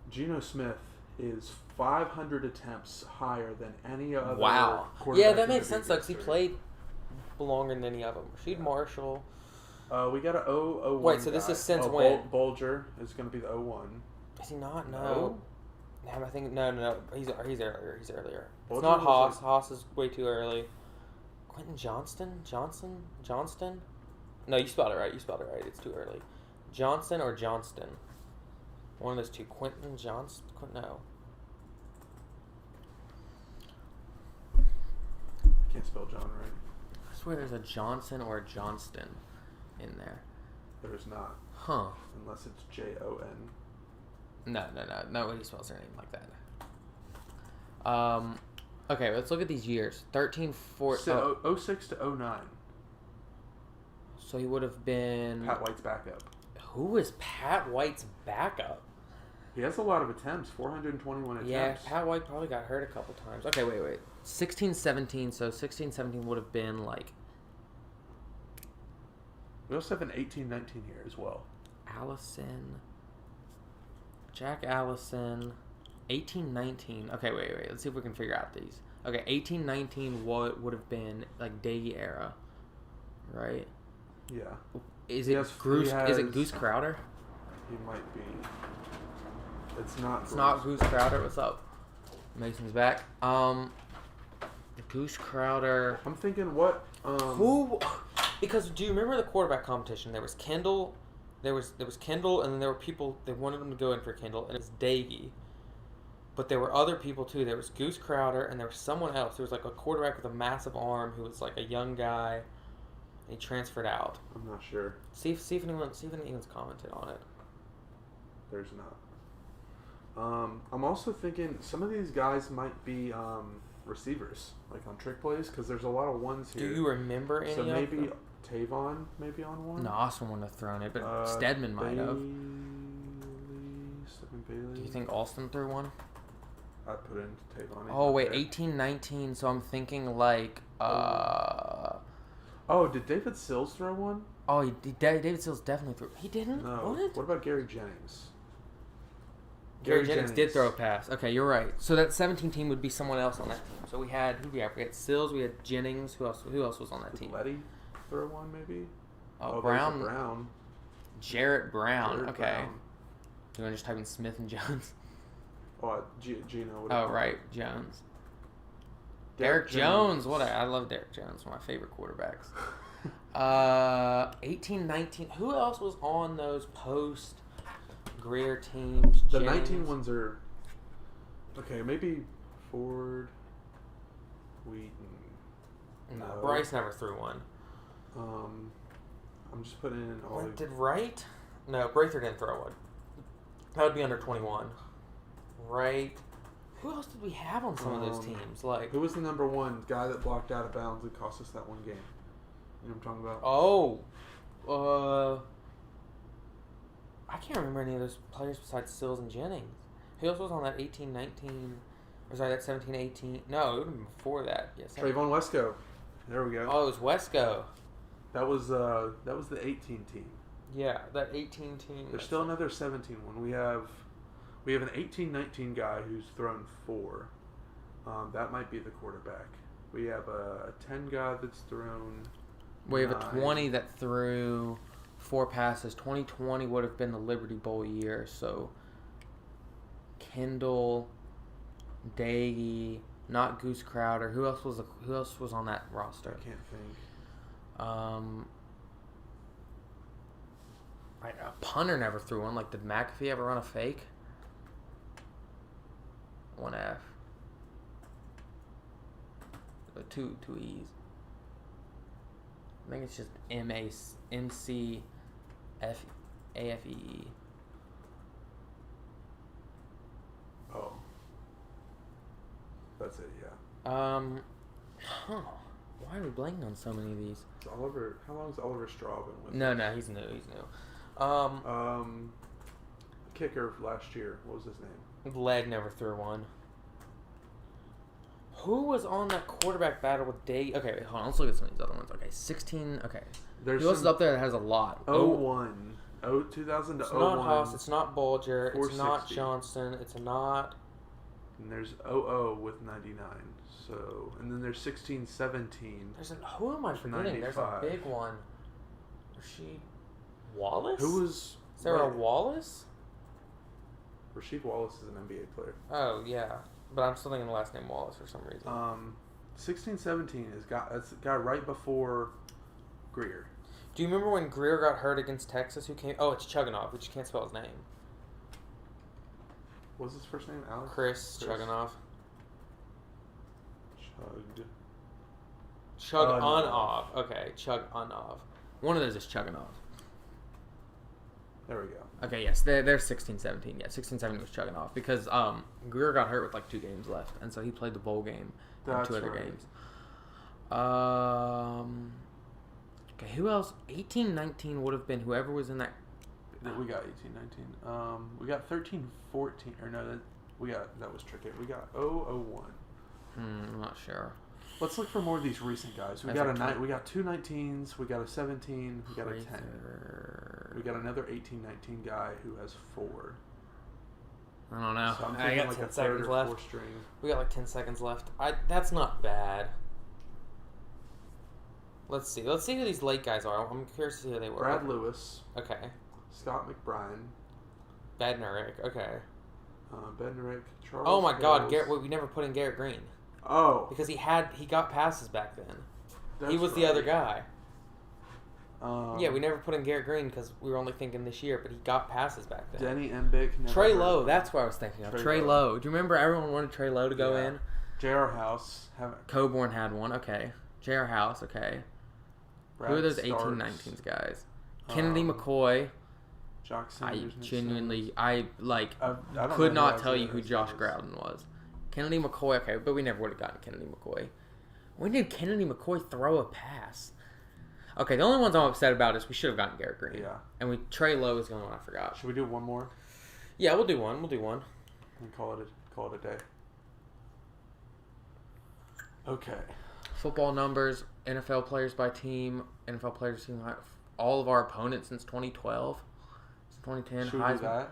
Geno Smith is 500 attempts higher than any other. Wow. Yeah, that makes sense, though, because he played longer than any of them. Rasheed Marshall. We got a 0-1. Wait, so this is since when? Bolger is going to be the 0-1. Is he not? No. I think no. He's earlier. Bolger it's not Haas. Haas is way too early. Quentin Johnston. No, you spelled it right. It's too early. Johnson or Johnston. One of those two. Quentin Johnston. No. I can't spell John right. I swear there's a Johnson or a Johnston in there. There's not. Huh. Unless it's Jon. No. Nobody spells their name like that. Okay, let's look at these years. 13, 14... 06 to 09. So he would have been... Pat White's backup. Who is Pat White's backup? He has a lot of attempts. 421 attempts. Yeah, Pat White probably got hurt a couple times. Okay, wait. 16, 17. So 16, 17 would have been like... We also have an 18, 19 here as well. Jack Allison. 18, 19. Okay, wait. Let's see if we can figure out these. Okay, 18, 19 would have been like Dagey era, right? Yeah. Is it Goose Crowder? He might be. It's not. It's not Goose Crowder. What's up? Mason's back. Goose Crowder. I'm thinking what? Who? Because do you remember the quarterback competition? There was Kendall. There was Kendall, and then there were people. They wanted him to go in for Kendall, and it's Dagey. But there were other people too. There was Goose Crowder, and there was someone else. There was like a quarterback with a massive arm who was like a young guy. And he transferred out. I'm not sure. See if anyone's commented on it. There's not. I'm also thinking some of these guys might be receivers, like on trick plays, because there's a lot of ones here. Do you remember any of them? So maybe Tavon maybe on one? No, Austin wouldn't have thrown it, but Stedman might have. Bailey. Do you think Austin threw one? I put in Tavon. Oh, wait, 18, 19, so I'm thinking like... Oh, did David Sills throw one? Oh, David Sills definitely threw... He didn't? No. What about Gary Jennings? Gary Jennings did throw a pass. Okay, you're right. So that 17 team would be someone else on that team. So we had... Who do we have? We had Sills, we had Jennings. Who else was on that team? Letty throw one, maybe? Brown. Jarrett Brown. Okay. Brown. Do you want to just type in Smith and Jones? Oh, Gino. Oh, right. Jones. Derek Jones. I love Derek Jones. One of my favorite quarterbacks. 18, 19. Who else was on those post-Greer teams? The Jennings? 19 ones are... Okay, maybe Ford, Wheaton. No, Bryce never threw one. I'm just putting in all... Did Wright? No, Braithwaite didn't throw one. That would be under 21. Right. Who else did we have on some of those teams? Like, who was the number one guy that blocked out of bounds and cost us that one game? You know what I'm talking about? I can't remember any of those players besides Sills and Jennings. Who else was on that 18, 19, or sorry, that 17, 18? No, it would have been before that. Yes. Trayvon Wesco. There we go. Oh, it was Wesco. That was the 18 team. Yeah, that 18 team. There's still another 17 one. We have an 18-19 guy who's thrown 4. That might be the quarterback. We have a 10 guy that's thrown. We have a 20 that threw 4 passes. 2020 would have been the Liberty Bowl year. So Kendall, Daggy, not Goose Crowder. Who else was on that roster? I can't think. A punter never threw one. Like, did McAfee ever run a fake? 1F. Two E's. I think it's just MCAFEE. Oh. That's it, yeah. Why are we blanking on so many of these? How long has Oliver Straw been with No, us? he's new. Kicker last year. What was his name? Leg never threw one. Who was on that quarterback battle with Day? Okay, wait, hold on. Let's look at some of these other ones. Okay, 16. Okay. Who else is up there that has a lot? 2000 to 01. It's not Haas. It's not Bulger. It's not Johnston. It's not. And there's 00 with 99. So, and then there's 16, 17. Who am I forgetting? 95. There's a big one. Rasheed Wallace? Who was... Sarah Wallace? Rasheed Wallace is an NBA player. Oh, yeah. But I'm still thinking the last name Wallace for some reason. 16, 17 that's the guy right before Greer. Do you remember when Greer got hurt against Texas? Who came? Oh, it's Chugunov. We just can't spell his name. What was his first name? Alex? Chris Chugunov. Chugunov. Okay, Chugunov. One of those is Chugunov. There we go. Okay, yes, they're 16, 17. Yeah, 16, 17 was Chugunov because Greer got hurt with like 2 games left, and so he played the bowl game and 2 other games. Okay, who else? 18, 19 would have been whoever was in that. We got 18, 19. We got 13, 14. Or no, that was tricky. We got 001. I'm not sure. Let's look for more of these recent guys. We got 2 19s. We got a 17. We got a 10. We got another 18, 19 guy who has 4. I don't know. So I'm I got like 10 seconds left. String. We got like 10 seconds left. That's not bad. Let's see. Let's see who these late guys are. I'm curious to see who they were. Brad Lewis. Okay. Scott McBride. Bednarik. Okay. Bednarik. Charles. Oh my God, Hales. we never put in Garrett Green. Oh. Because he got passes back then. He was right. the other guy. Yeah, we never put in Garrett Green because we were only thinking this year, but he got passes back then. Denny Embick. Trey Lowe, that's what I was thinking of. Trey Lowe. Do you remember everyone wanted Trey Lowe to go in? J.R. House. Coburn had one. Okay. J.R. House. Okay. Who are those 18, 19s guys? Kennedy McCoy. Jock Sanders. I could not tell you who Josh Groudon was. Kennedy McCoy. Okay, but we never would have gotten Kennedy McCoy. When did Kennedy McCoy throw a pass? Okay, the only ones I'm upset about is we should have gotten Garrett Green. Yeah. And Trey Lowe is the only one I forgot. Should we do one more? Yeah, we'll do one. And call it a day. Okay. Football numbers, NFL players by team, NFL players team, all of our opponents since 2012, since 2010. Should we do that?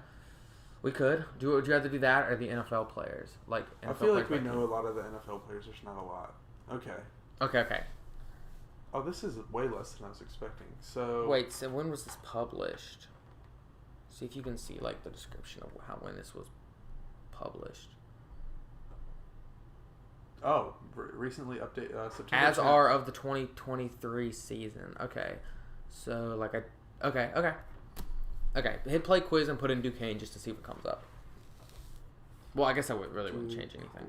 We could. Would you rather do that or the NFL players? Like NFL I feel like we know a lot of the NFL players. There's not a lot. Okay. Okay. Oh, this is way less than I was expecting. So wait. So when was this published? See if you can see like the description of when this was published. Oh, recently updated September. As 10th. are of the 2023 season. Okay. So, Okay. Hit play quiz and put in Duquesne just to see what comes up. Well, I guess that wouldn't change anything.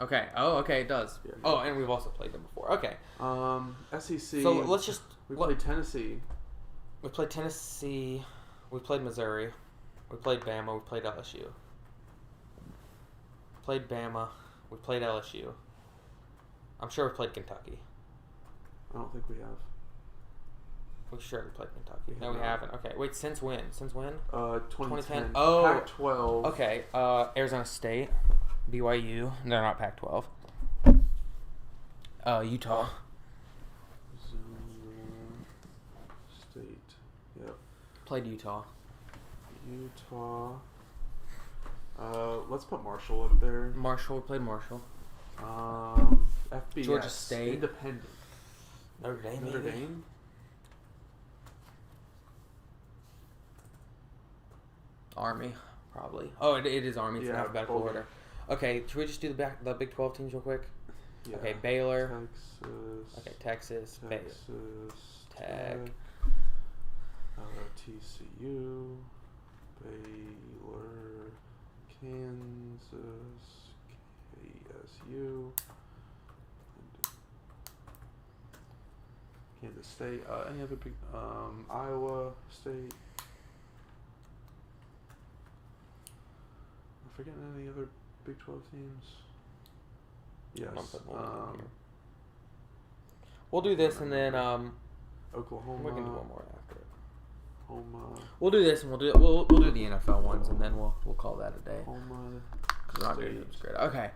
Okay. Oh, okay, it does. Yeah, oh, and we've also played them before. Okay. SEC. So let's just... We played Tennessee. We played Tennessee. We played Missouri. We played Bama. We played LSU. Played Bama. We played LSU. I'm sure we played Kentucky. I don't think we have. We surely played Kentucky. No, we haven't. Okay, wait. Since when? 2010. Oh, Pac-12. Okay. Arizona State, BYU. They're not Pac-12. Utah. State. Yep. Played Utah. Let's put Marshall up there. Marshall. We played Marshall. FBS. Georgia State. Independent. Notre Dame. Notre Dame. Army, probably. Oh, it is Army. It's in Yeah, alphabetical order. Okay, should we just do the Big 12 teams real quick? Yeah. Okay, Baylor. Texas. Okay, Texas. Tech. TCU. Baylor. Kansas. KSU. Kansas State. Any other big? Iowa State. I'm forgetting any other Big 12 teams. Yes. We'll do this and then Oklahoma. we can do one more after it. Oklahoma. We'll do this and we'll do the NFL ones and then we'll call that a day. Oklahoma. Because we're not doing them straight. Okay.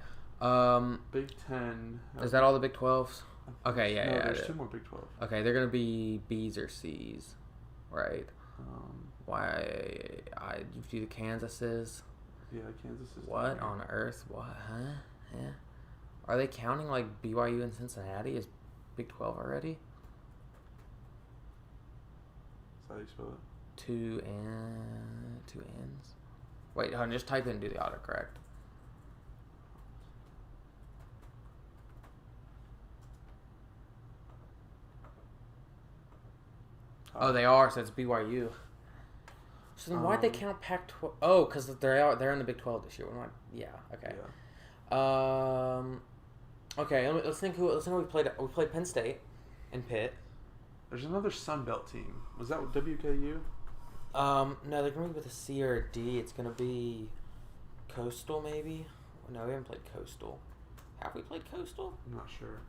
Big 10. Is that all the Big 12s? Okay, yeah, no, yeah. There's two more Big 12. Okay, they're gonna be B's or C's, right? Why? You do the Kansases. Yeah, Kansas is. What on earth? What? Huh? Yeah. Are they counting like BYU and Cincinnati as Big 12 already? Is that how you spell it? Two N's. Wait, hold on, just type in and do the autocorrect. Oh, they are. So it's BYU. So then why'd they count Pac-12? Oh, because they're in the Big 12 this year. We're not. Yeah. Okay. Yeah. Okay. Let's think who we played. We played Penn State and Pitt. There's another Sun Belt team. Was that WKU? No, they're gonna be with a C or a D. It's gonna be Coastal, maybe. No, we haven't played Coastal. Have we played Coastal? I'm not sure.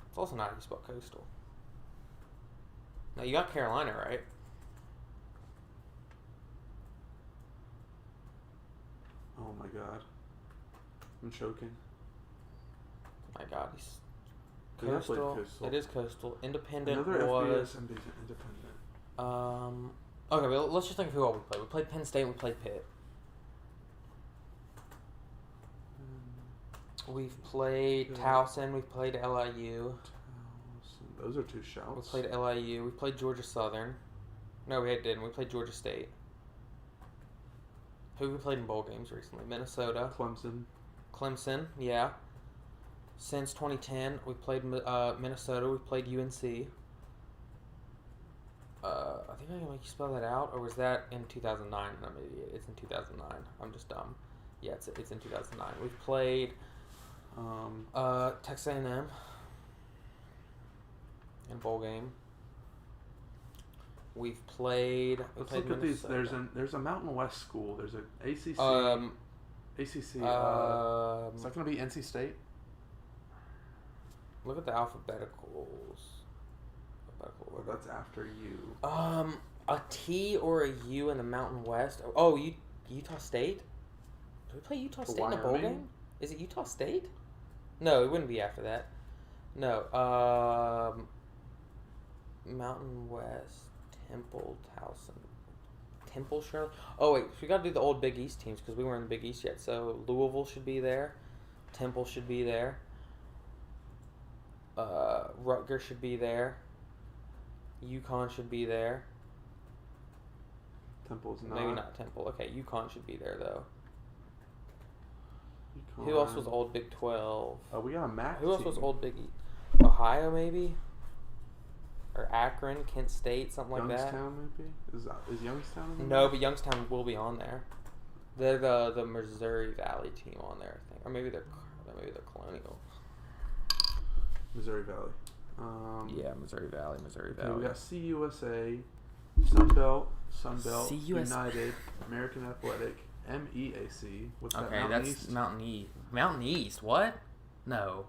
It's also not how you spell Coastal. No, you got Carolina right. Oh my god. I'm choking. My God, he's Yeah, I played Coastal. Coastal. It is Coastal. Independent Another was. FBS and independent. Okay, well, let's just think of who all we played. We played Penn State and we played Pitt. We've played Towson. We've played LIU. Those are two shouts. We played LIU. We played Georgia Southern. No, we didn't. We played Georgia State. Who we played in bowl games recently? Minnesota. Clemson, yeah. Since 2010, we played Minnesota. We played UNC. I think I'm going to make you spell that out, or was that in 2009? I'm an idiot. It's in 2009. I'm just dumb. Yeah, it's in 2009. We've played Texas A&M in bowl game. We've played. Let's look at these. There's a Mountain West school. There's an ACC. ACC. Is that going to be NC State? Look at the alphabeticals. Well, that's after you. A T or a U in the Mountain West. Oh, Utah State. Did we play Utah State in a bowl game? Is it Utah State? No, it wouldn't be after that. No. Mountain West. Temple, Towson. Temple, Charlotte. Oh, wait. We got to do the old Big East teams because we weren't in the Big East yet. So, Louisville should be there. Temple should be there. Rutgers should be there. UConn should be there. Temple's not. Maybe not Temple. Okay, UConn should be there, though. Who else was old Big 12? Oh, we got a MAC Who else team. was old Big East? Ohio, maybe? Or Akron, Kent State, something like that? Youngstown, maybe? Is Youngstown in there? No, but Youngstown will be on there. They're the Missouri Valley team on there, I think. Or maybe they're Colonial. Missouri Valley. Yeah, Missouri Valley. Okay, we got CUSA, Sunbelt, United, American Athletic, MEAC. What's that? Okay, Mountain that's East? Mountain East. Mountain East, what? No.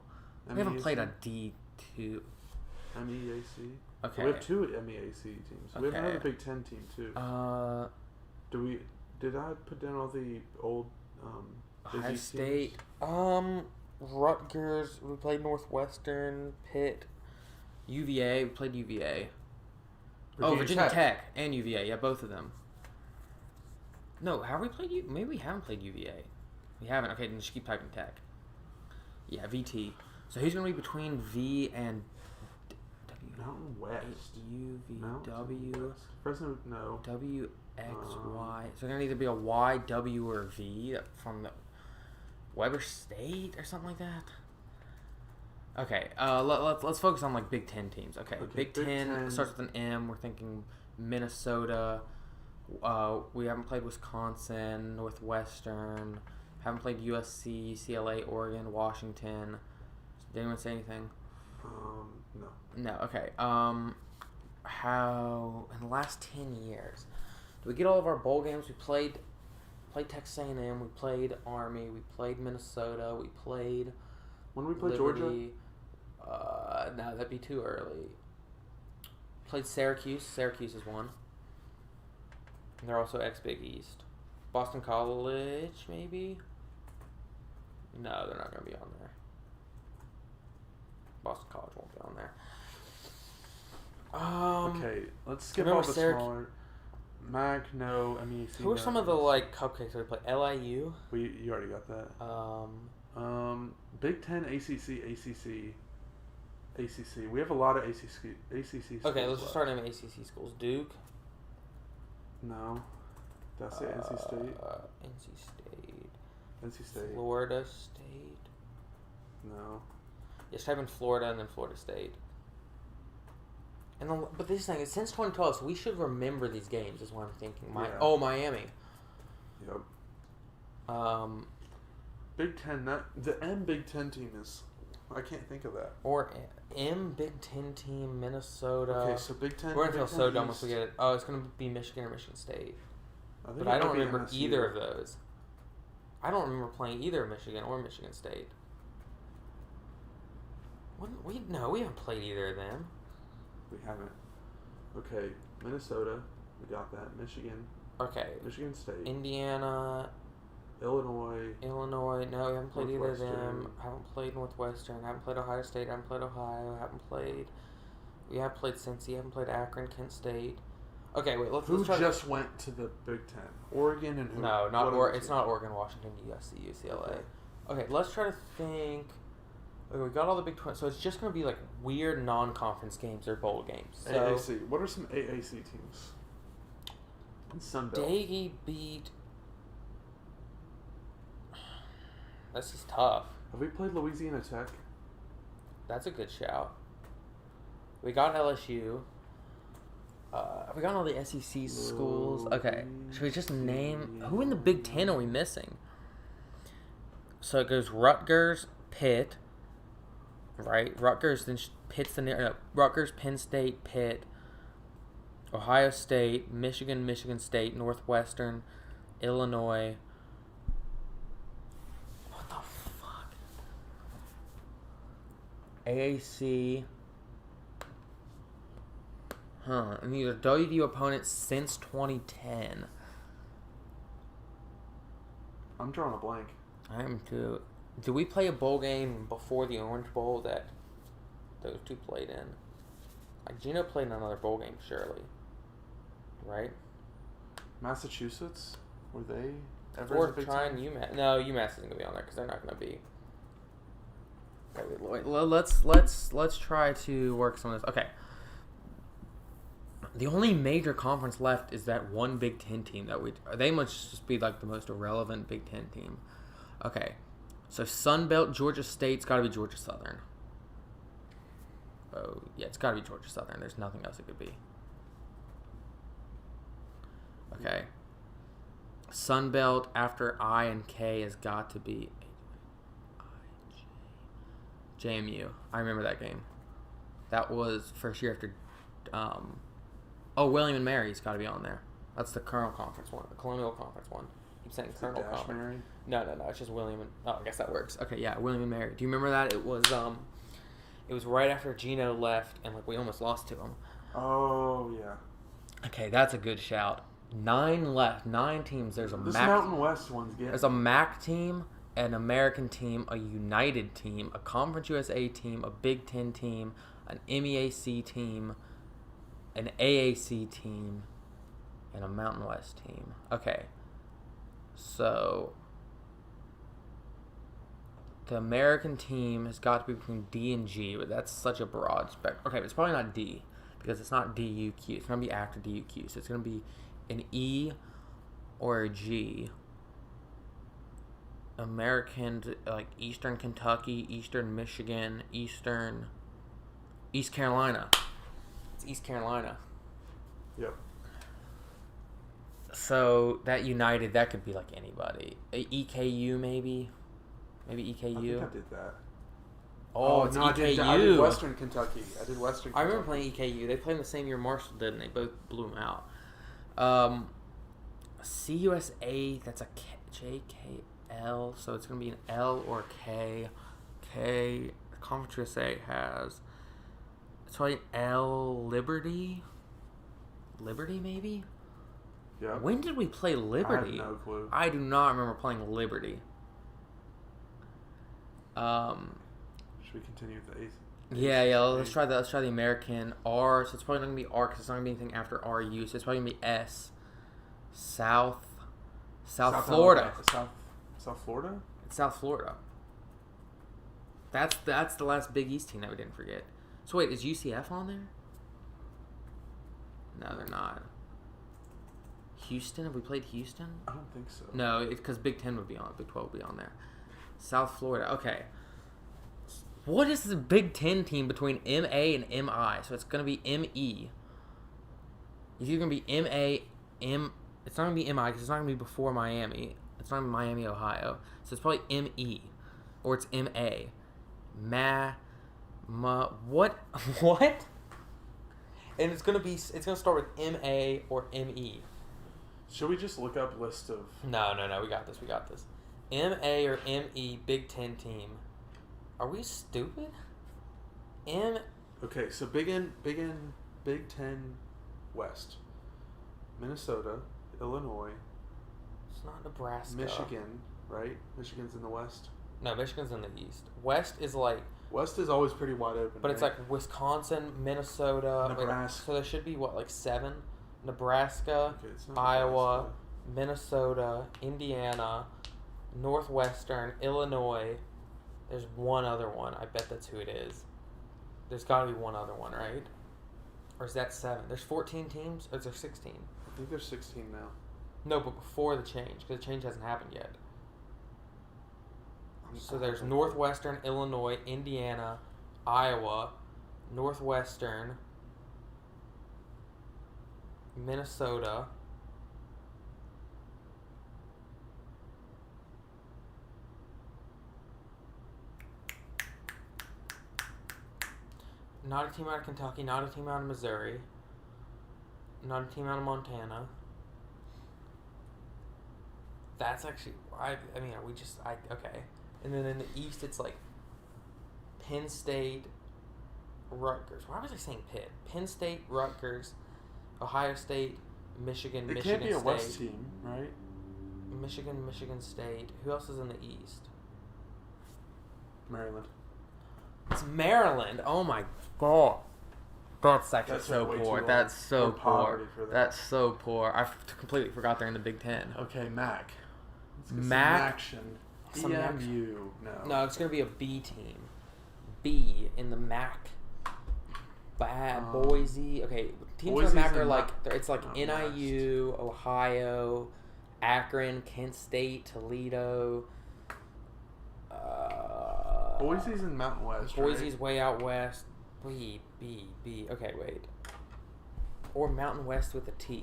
We haven't MEAC? played a D2. MEAC. Okay. We have 2 MEAC teams. We have Okay. another Big Ten team too. Did I put down all the old Ohio busy State. teams? Rutgers. We played Northwestern, Pitt, UVA. We played UVA. Virginia Tech and UVA. Yeah, both of them. No, have we played U? Maybe we haven't played UVA. We haven't. Okay, then just keep typing Tech. Yeah, VT. So who's going to be between V and W? Mountain West. U, V, Mountain W. West. Fresno, no. W, X, Y. So it's going to either be a Y, W, or V from the Weber State or something like that. Okay, let's focus on like Big Ten teams. Okay, Big Ten starts with an M. We're thinking Minnesota. We haven't played Wisconsin, Northwestern. Haven't played USC, UCLA, Oregon, Washington. Did anyone say anything? No. No. Okay. How in the last 10 years do we get all of our bowl games? We played Texas A&M. We played Army. We played Minnesota. We played. When we play Liberty. Georgia? No, that'd be too early. Played Syracuse. Syracuse is one. And they're also ex-Big East. Boston College, maybe? No, they're not going to be on there. Boston College won't be on there. Okay, let's skip all the smaller. MAC, no. MEAC, Who are some of the like cupcakes that we play? LIU? You already got that. Big Ten, ACC. We have a lot of ACC schools. Okay, let's just start naming ACC schools. Duke. No. Did I say NC State? NC State. Florida State. No. Just type in Florida and then Florida State. And then, but this thing is since 2012, so we should remember these games. Is what I'm thinking. Miami. Yep. Big Ten. The M Big Ten team is. I can't think of that. Or M Big Ten team Minnesota. Okay, so Big Ten. We're gonna feel so dumb once we get it. Oh, it's gonna be Michigan or Michigan State. But I don't remember either of those. I don't remember playing either Michigan or Michigan State. We haven't played either of them. We haven't. Okay, Minnesota. We got that. Michigan. Okay. Michigan State. Indiana. Illinois. No, we haven't played either of them. Haven't played Northwestern. Haven't played Ohio State. Haven't played Ohio. We have played Cincy. Haven't played Akron, Kent State. Okay, wait. Let's try. Who just went to the Big Ten? Oregon and who? No, it's not Oregon, Washington, USC, UCLA. Okay, let's try to think. Okay, we got all the Big 12, so it's just going to be like weird non-conference games or bowl games. So AAC. What are some AAC teams? Sunbelt. Daggy beat. This is tough. Have we played Louisiana Tech? That's a good shout. We got LSU. Have we got all the SEC schools? Okay, should we just name who in the Big Ten are we missing? So it goes Rutgers, Pitt. Right, Rutgers, then Pitt's Rutgers, Penn State, Pitt, Ohio State, Michigan State, Northwestern, Illinois. What the fuck? AAC. And these are WVU opponents since 2010. I'm drawing a blank. I am too. Did we play a bowl game before the Orange Bowl that those two played in? Like Gino played in another bowl game, surely. Right? Massachusetts? Were they ever Or trying UMass. No, UMass isn't gonna be on there because they're not gonna be. Okay, wait, let's try to work some of this. Okay. The only major conference left is that one Big Ten team that they must just be like the most irrelevant Big Ten team. Okay. So Sun Belt, Georgia State's got to be Georgia Southern. Oh, yeah, it's got to be Georgia Southern. There's nothing else it could be. Okay. Sun Belt after I and K has got to be JMU. I remember that game. That was first year after. William and Mary's got to be on there. That's the Colonial Conference one. The Colonial Conference one. I'm saying Colonial Conference. Mary? No. It's just William and. Oh, I guess that works. Okay, yeah, William and Mary. Do you remember that? It was right after Gino left, and we almost lost to him. Oh yeah. Okay, that's a good shout. 9 left. 9 teams. There's a this MAC. Mountain West one's getting. There's a MAC team, an American team, a United team, a Conference USA team, a Big Ten team, an MEAC team, an AAC team, and a Mountain West team. Okay. So the American team has got to be between D and G, but that's such a broad spectrum. Okay, it's probably not D because it's not DUQ. It's going to be after DUQ, so it's going to be an E or a G. American, Eastern Kentucky, Eastern Michigan, East Carolina. It's East Carolina. Yep. So that United, that could be anybody. EKU maybe? Maybe EKU? I think I did that. Oh, it's no, EKU. I did Western Kentucky. I remember playing EKU. They played in the same year Marshall did, and they both blew them out. CUSA, that's a JKL, so it's going to be an L or K. K, Conference USA has, it's probably an L, Liberty? Liberty, maybe? Yeah. When did we play Liberty? I have no clue. I do not remember playing Liberty. Should we continue with the eighth? Yeah. Let's try the American R. So it's probably not gonna be R because it's not gonna be anything after RU. So it's probably gonna be S. South Florida. South Florida. It's South Florida. That's the last Big East team that we didn't forget. So wait, is UCF on there? No, they're not. Houston? Have we played Houston? I don't think so. No, because Big 10 would be on it. Big 12 would be on there. South Florida. Okay. What is the Big 10 team between MA and MI? So it's going to be ME. It's either going to be MA, it's not going to be MI because it's not going to be before Miami. It's not going to be Miami, Ohio. So it's probably ME. Or it's MA. What? What? And it's going to start with MA or ME. Should we just look up list of... No. We got this. MA or ME Big 10 team. Are we stupid? Okay, so Big Ten West. Minnesota, Illinois. It's not Nebraska. Michigan, right? Michigan's in the West. No, Michigan's in the East. West is West is always pretty wide open. But right? It's Wisconsin, Minnesota. Nebraska. So there should be 7? Nebraska, okay, Iowa, Minnesota, Indiana, Northwestern, Illinois. There's one other one. I bet that's who it is. There's got to be one other one, right? Or is that 7? There's 14 teams? Or is there 16? I think there's 16 now. No, but before the change, because the change hasn't happened yet. So there's Northwestern, Illinois, Indiana, Iowa, Northwestern, Minnesota, not a team out of Kentucky, not a team out of Missouri, not a team out of Montana. That's actually, okay. And then in the East, it's Penn State, Rutgers. Why was I saying Pitt? Penn State, Rutgers, Ohio State, Michigan, Michigan State. It can't be a West team, right? Michigan State. Who else is in the East? Maryland. It's Maryland. Oh my god. That's actually so poor. That's so poor. That's so poor. I completely forgot they're in the Big Ten. Okay, MAC. MAC. Action. EMU. No, it's going to be a B team. B in the MAC. Boise. Okay, teams in the MAC are it's NIU, Ohio, Akron, Kent State, Toledo. Boise's in Mountain West. Boise's right? way out west. B. Okay, wait. Or Mountain West with a T.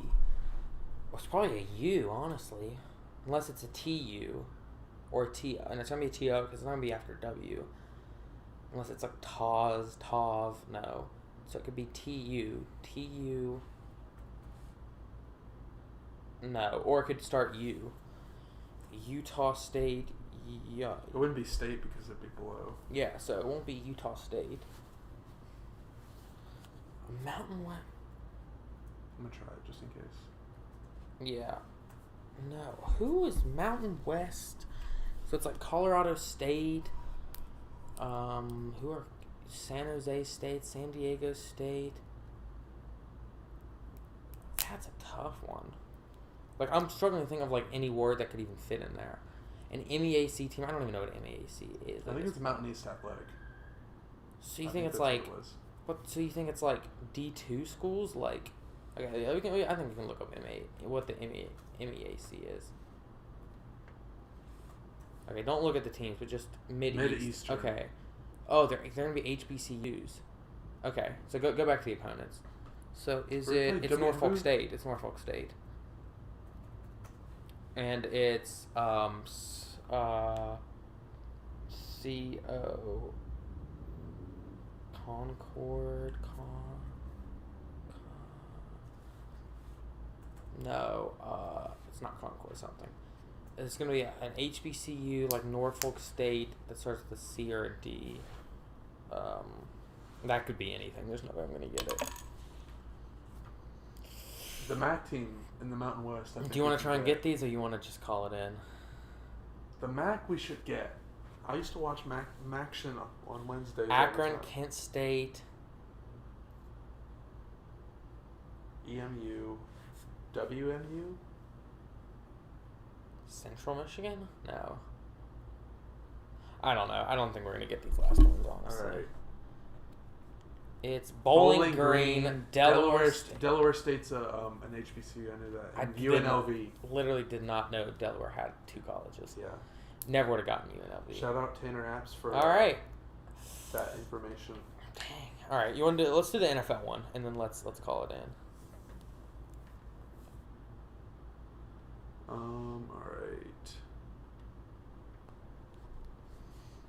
Well, it's probably a U, honestly. Unless it's a TU. Or a T. And it's going to be a TO because it's going to be after W. Unless it's like Tav. No. So it could be TU. TU. No. Or it could start U. Utah State. Yeah. It wouldn't be state because it'd be below. Yeah, so it won't be Utah State. Mountain West. I'm going to try it just in case. Yeah. No. Who is Mountain West? So it's like Colorado State. Who are San Jose State, San Diego State? That's a tough one. Like, I'm struggling to think of, like, any word that could even fit in there. An MEAC team, I don't even know what MEAC is. I think it's Mountain East Athletic. So you think it's like, so you think it's like D2 schools? Like, okay, I think we can look up what the MEAC is. Okay, don't look at the teams, but just Mid-East. Okay. Oh, they're going to be HBCUs. Okay, so go back to the opponents. So it's Norfolk State. It's Norfolk State. And it's CO Concord No, it's not Concord something. It's gonna be an HBCU like Norfolk State that starts with a C or a D. That could be anything. There's no way I'm gonna get it. The MAC team in the Mountain West. Do you want to try and get these, or you want to just call it in? The MAC we should get. I used to watch MACtion on Wednesdays. Akron, Kent State, EMU, WMU, Central Michigan. No, I don't know. I don't think we're gonna get these last ones, honestly. All right. It's Bowling Green, Delaware State's an HBCU. I knew that. And UNLV. Literally did not know Delaware had 2 colleges. Yeah. Never would have gotten UNLV. Shout out Tanner Apps for all right that information. Dang. All right, you want to let's do the NFL one, and then let's call it in. All right.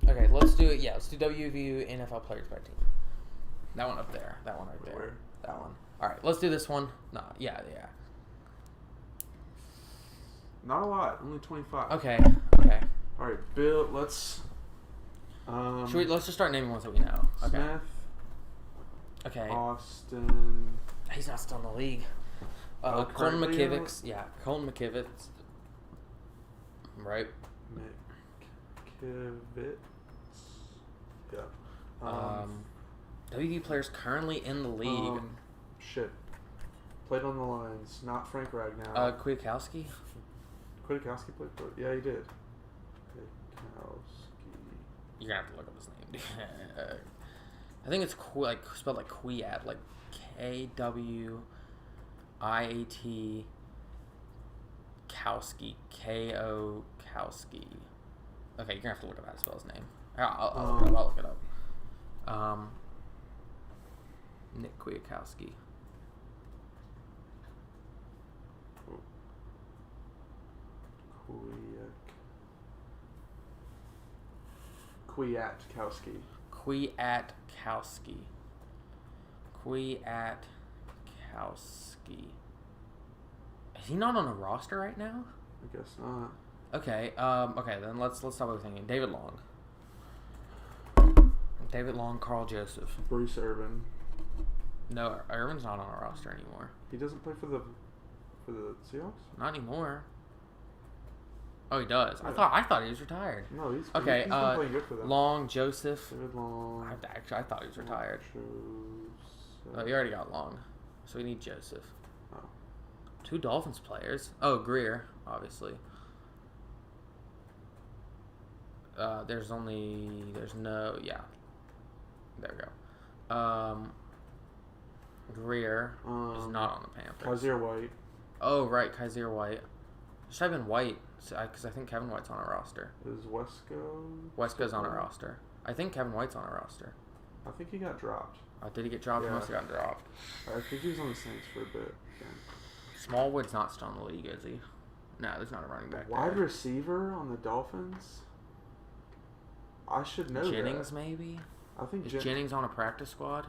Okay, let's do it. Yeah, let's do WVU NFL players by team. That one up there. That one right there. Where? That one. All right, let's do this one. No, yeah. Not a lot. Only 25. Okay. All right, Bill. Let's. Let's just start naming ones that we know. Okay. Smith. Okay. Austin. He's not still in the league. Colton McKivitz. Yeah, Colton McKivitz. Right. McKivitz. Yeah. WV players currently in the league. Played on the lines. Not Frank Ragnow. Kwiatkowski. Kwiatkowski played for it? Yeah, he did. Kwiatkowski. You're gonna have to look up his name. I think it's spelled like Kwiat, like KWIAT Kowski, KO Kowski. Okay, you're gonna have to look up how to spell his name. I'll look it up. Nick Kwiatkowski. Kwiatkowski. Is he not on a roster right now? I guess not. Okay. Okay. Then let's stop overthinking. David Long, Carl Joseph, Bruce Irvin. No, Irvin's not on a roster anymore. He doesn't play for the Seahawks? Not anymore. Oh, he does. Yeah. I thought he was retired. No, he's okay. He's been playing good for them. Long, Joseph. David Long. I thought he was retired. Joseph. Oh, you already got Long, so we need Joseph. Oh. 2 Dolphins players. Oh, Greer, obviously. There's no. There we go. Greer is not on the Panthers. Kaiser White. Oh, right, Kaiser White. Should have been White, because I think Kevin White's on a roster. Is Wesco? Wesco's on a roster. I think Kevin White's on a roster. I think he got dropped. Did he get dropped? Yeah. He must have gotten dropped. I think he was on the Saints for a bit. Again. Smallwood's not still in the league, is he? No, there's not a running back Wide there. receiver on the Dolphins? I should know Jennings, that. maybe? I think Is Jennings on a practice squad?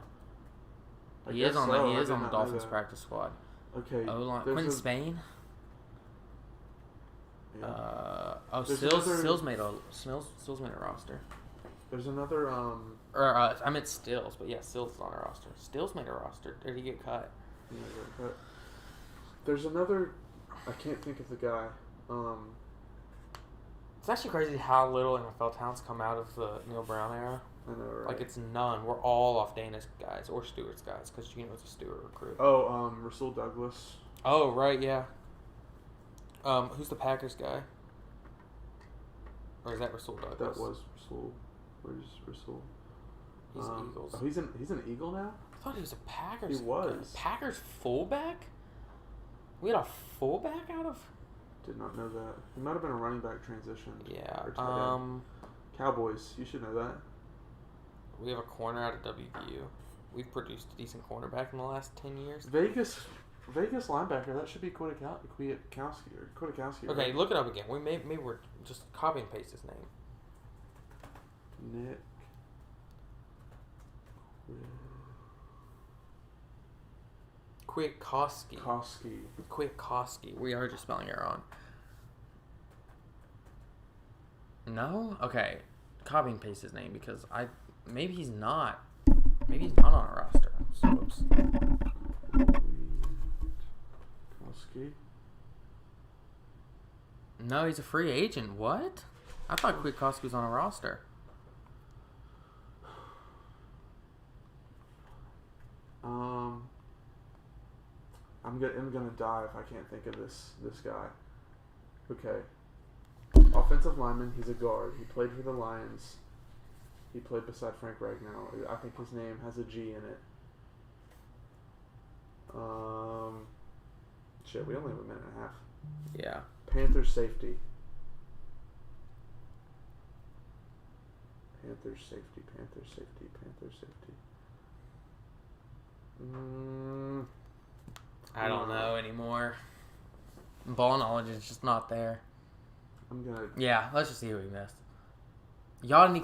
I He guess is on so. the I did not know Dolphins that. practice squad. Okay. Quinn Spain? Yeah. Stills made a roster. There's another I meant Stills, but yeah, Stills is on a roster. Stills made a roster. Did he get cut? Yeah, but there's another. I can't think of the guy. It's actually crazy how little NFL talents come out of the Neil Brown era. I know, right? Like, it's none. We're all off Dana's guys or Stewart's guys because Gino's a Stewart recruit. Oh, Rasul Douglas. Oh, right, yeah. Who's the Packers guy? Or is that Rasul Douglas? That was Rasul. Where's Rasul? He's Eagles. Oh, he's an Eagle now? I thought he was a Packers He was. guy. Packers fullback? We had a fullback out of... Did not know that. He might have been a running back transition. Yeah. Or tight end. Cowboys. You should know that. We have a corner out of WVU. We've produced a decent cornerback in the last 10 years. Vegas linebacker. That should be Kwiatkowski. Okay, right? look it up again. Maybe we're just copy and paste his name. Nick. Kwiatkowski. We are just spelling error on. No? Okay. Copy and paste his name because maybe he's not. Maybe he's not on a roster. So, whoops. Kwiatkowski. No, he's a free agent. What? I thought Kwiatkowski was on a roster. I'm gonna die if I can't think of this guy. Okay. Offensive lineman. He's a guard. He played for the Lions. He played beside Frank Ragnow. I think his name has a G in it. Shit, we only have a minute and a half. Yeah. Panthers safety. Panthers safety. I don't know anymore. Ball knowledge is just not there. Yeah, let's just see who we missed. Yadni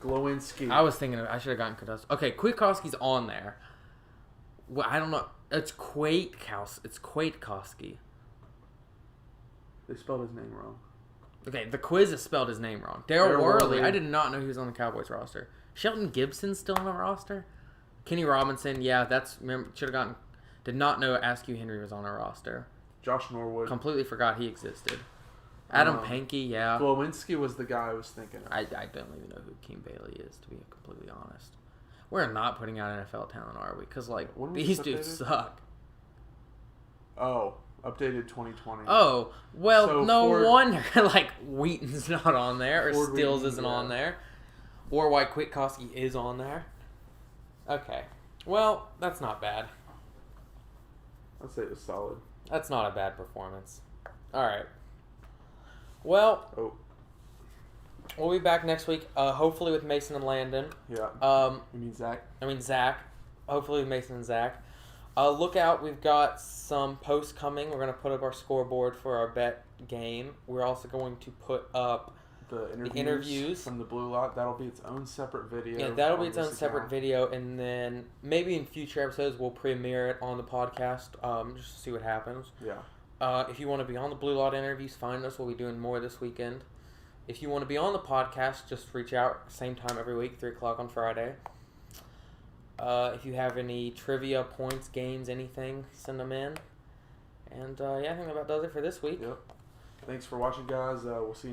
Glowinski. I was thinking I should have gotten Kudus. Okay, Kwiatkowski's on there. Well, I don't know. It's Kwiatkowski. They spelled his name wrong. Okay, the quiz has spelled his name wrong. Darryl Worley. I did not know he was on the Cowboys roster. Shelton Gibson's still on the roster. Kenny Robinson. Yeah, should have gotten. Did not know Askew Henry was on our roster. Josh Norwood. Completely forgot he existed. Adam Pankey, yeah. Glowinski was the guy I was thinking of. I don't even know who Keem Bailey is, to be completely honest. We're not putting out NFL talent, are we? Because, these dudes suck. Oh, updated 2020. Oh, well, so no wonder, Wheaton's not on there, or Ford Stills Wheaton, isn't yeah. on there, or why Kwiatkowski is on there. Okay. Well, that's not bad. I'd say it was solid. That's not a bad performance. All right. Well, we'll be back next week, hopefully with Mason and Landon. Yeah. You mean Zach? Zach. Hopefully with Mason and Zach. Look out, we've got some posts coming. We're going to put up our scoreboard for our bet game. We're also going to put up the interviews from the Blue Lot. That'll be its own separate video. Yeah, that'll be its own separate video, and then maybe in future episodes we'll premiere it on the podcast just to see what happens. Yeah. If you want to be on the Blue Lot interviews, find us. We'll be doing more this weekend. If you want to be on the podcast, just reach out. Same time every week, 3 o'clock on Friday. If you have any trivia, points, games, anything, send them in. And I think that about does it for this week. Yep. Thanks for watching, guys. We'll see you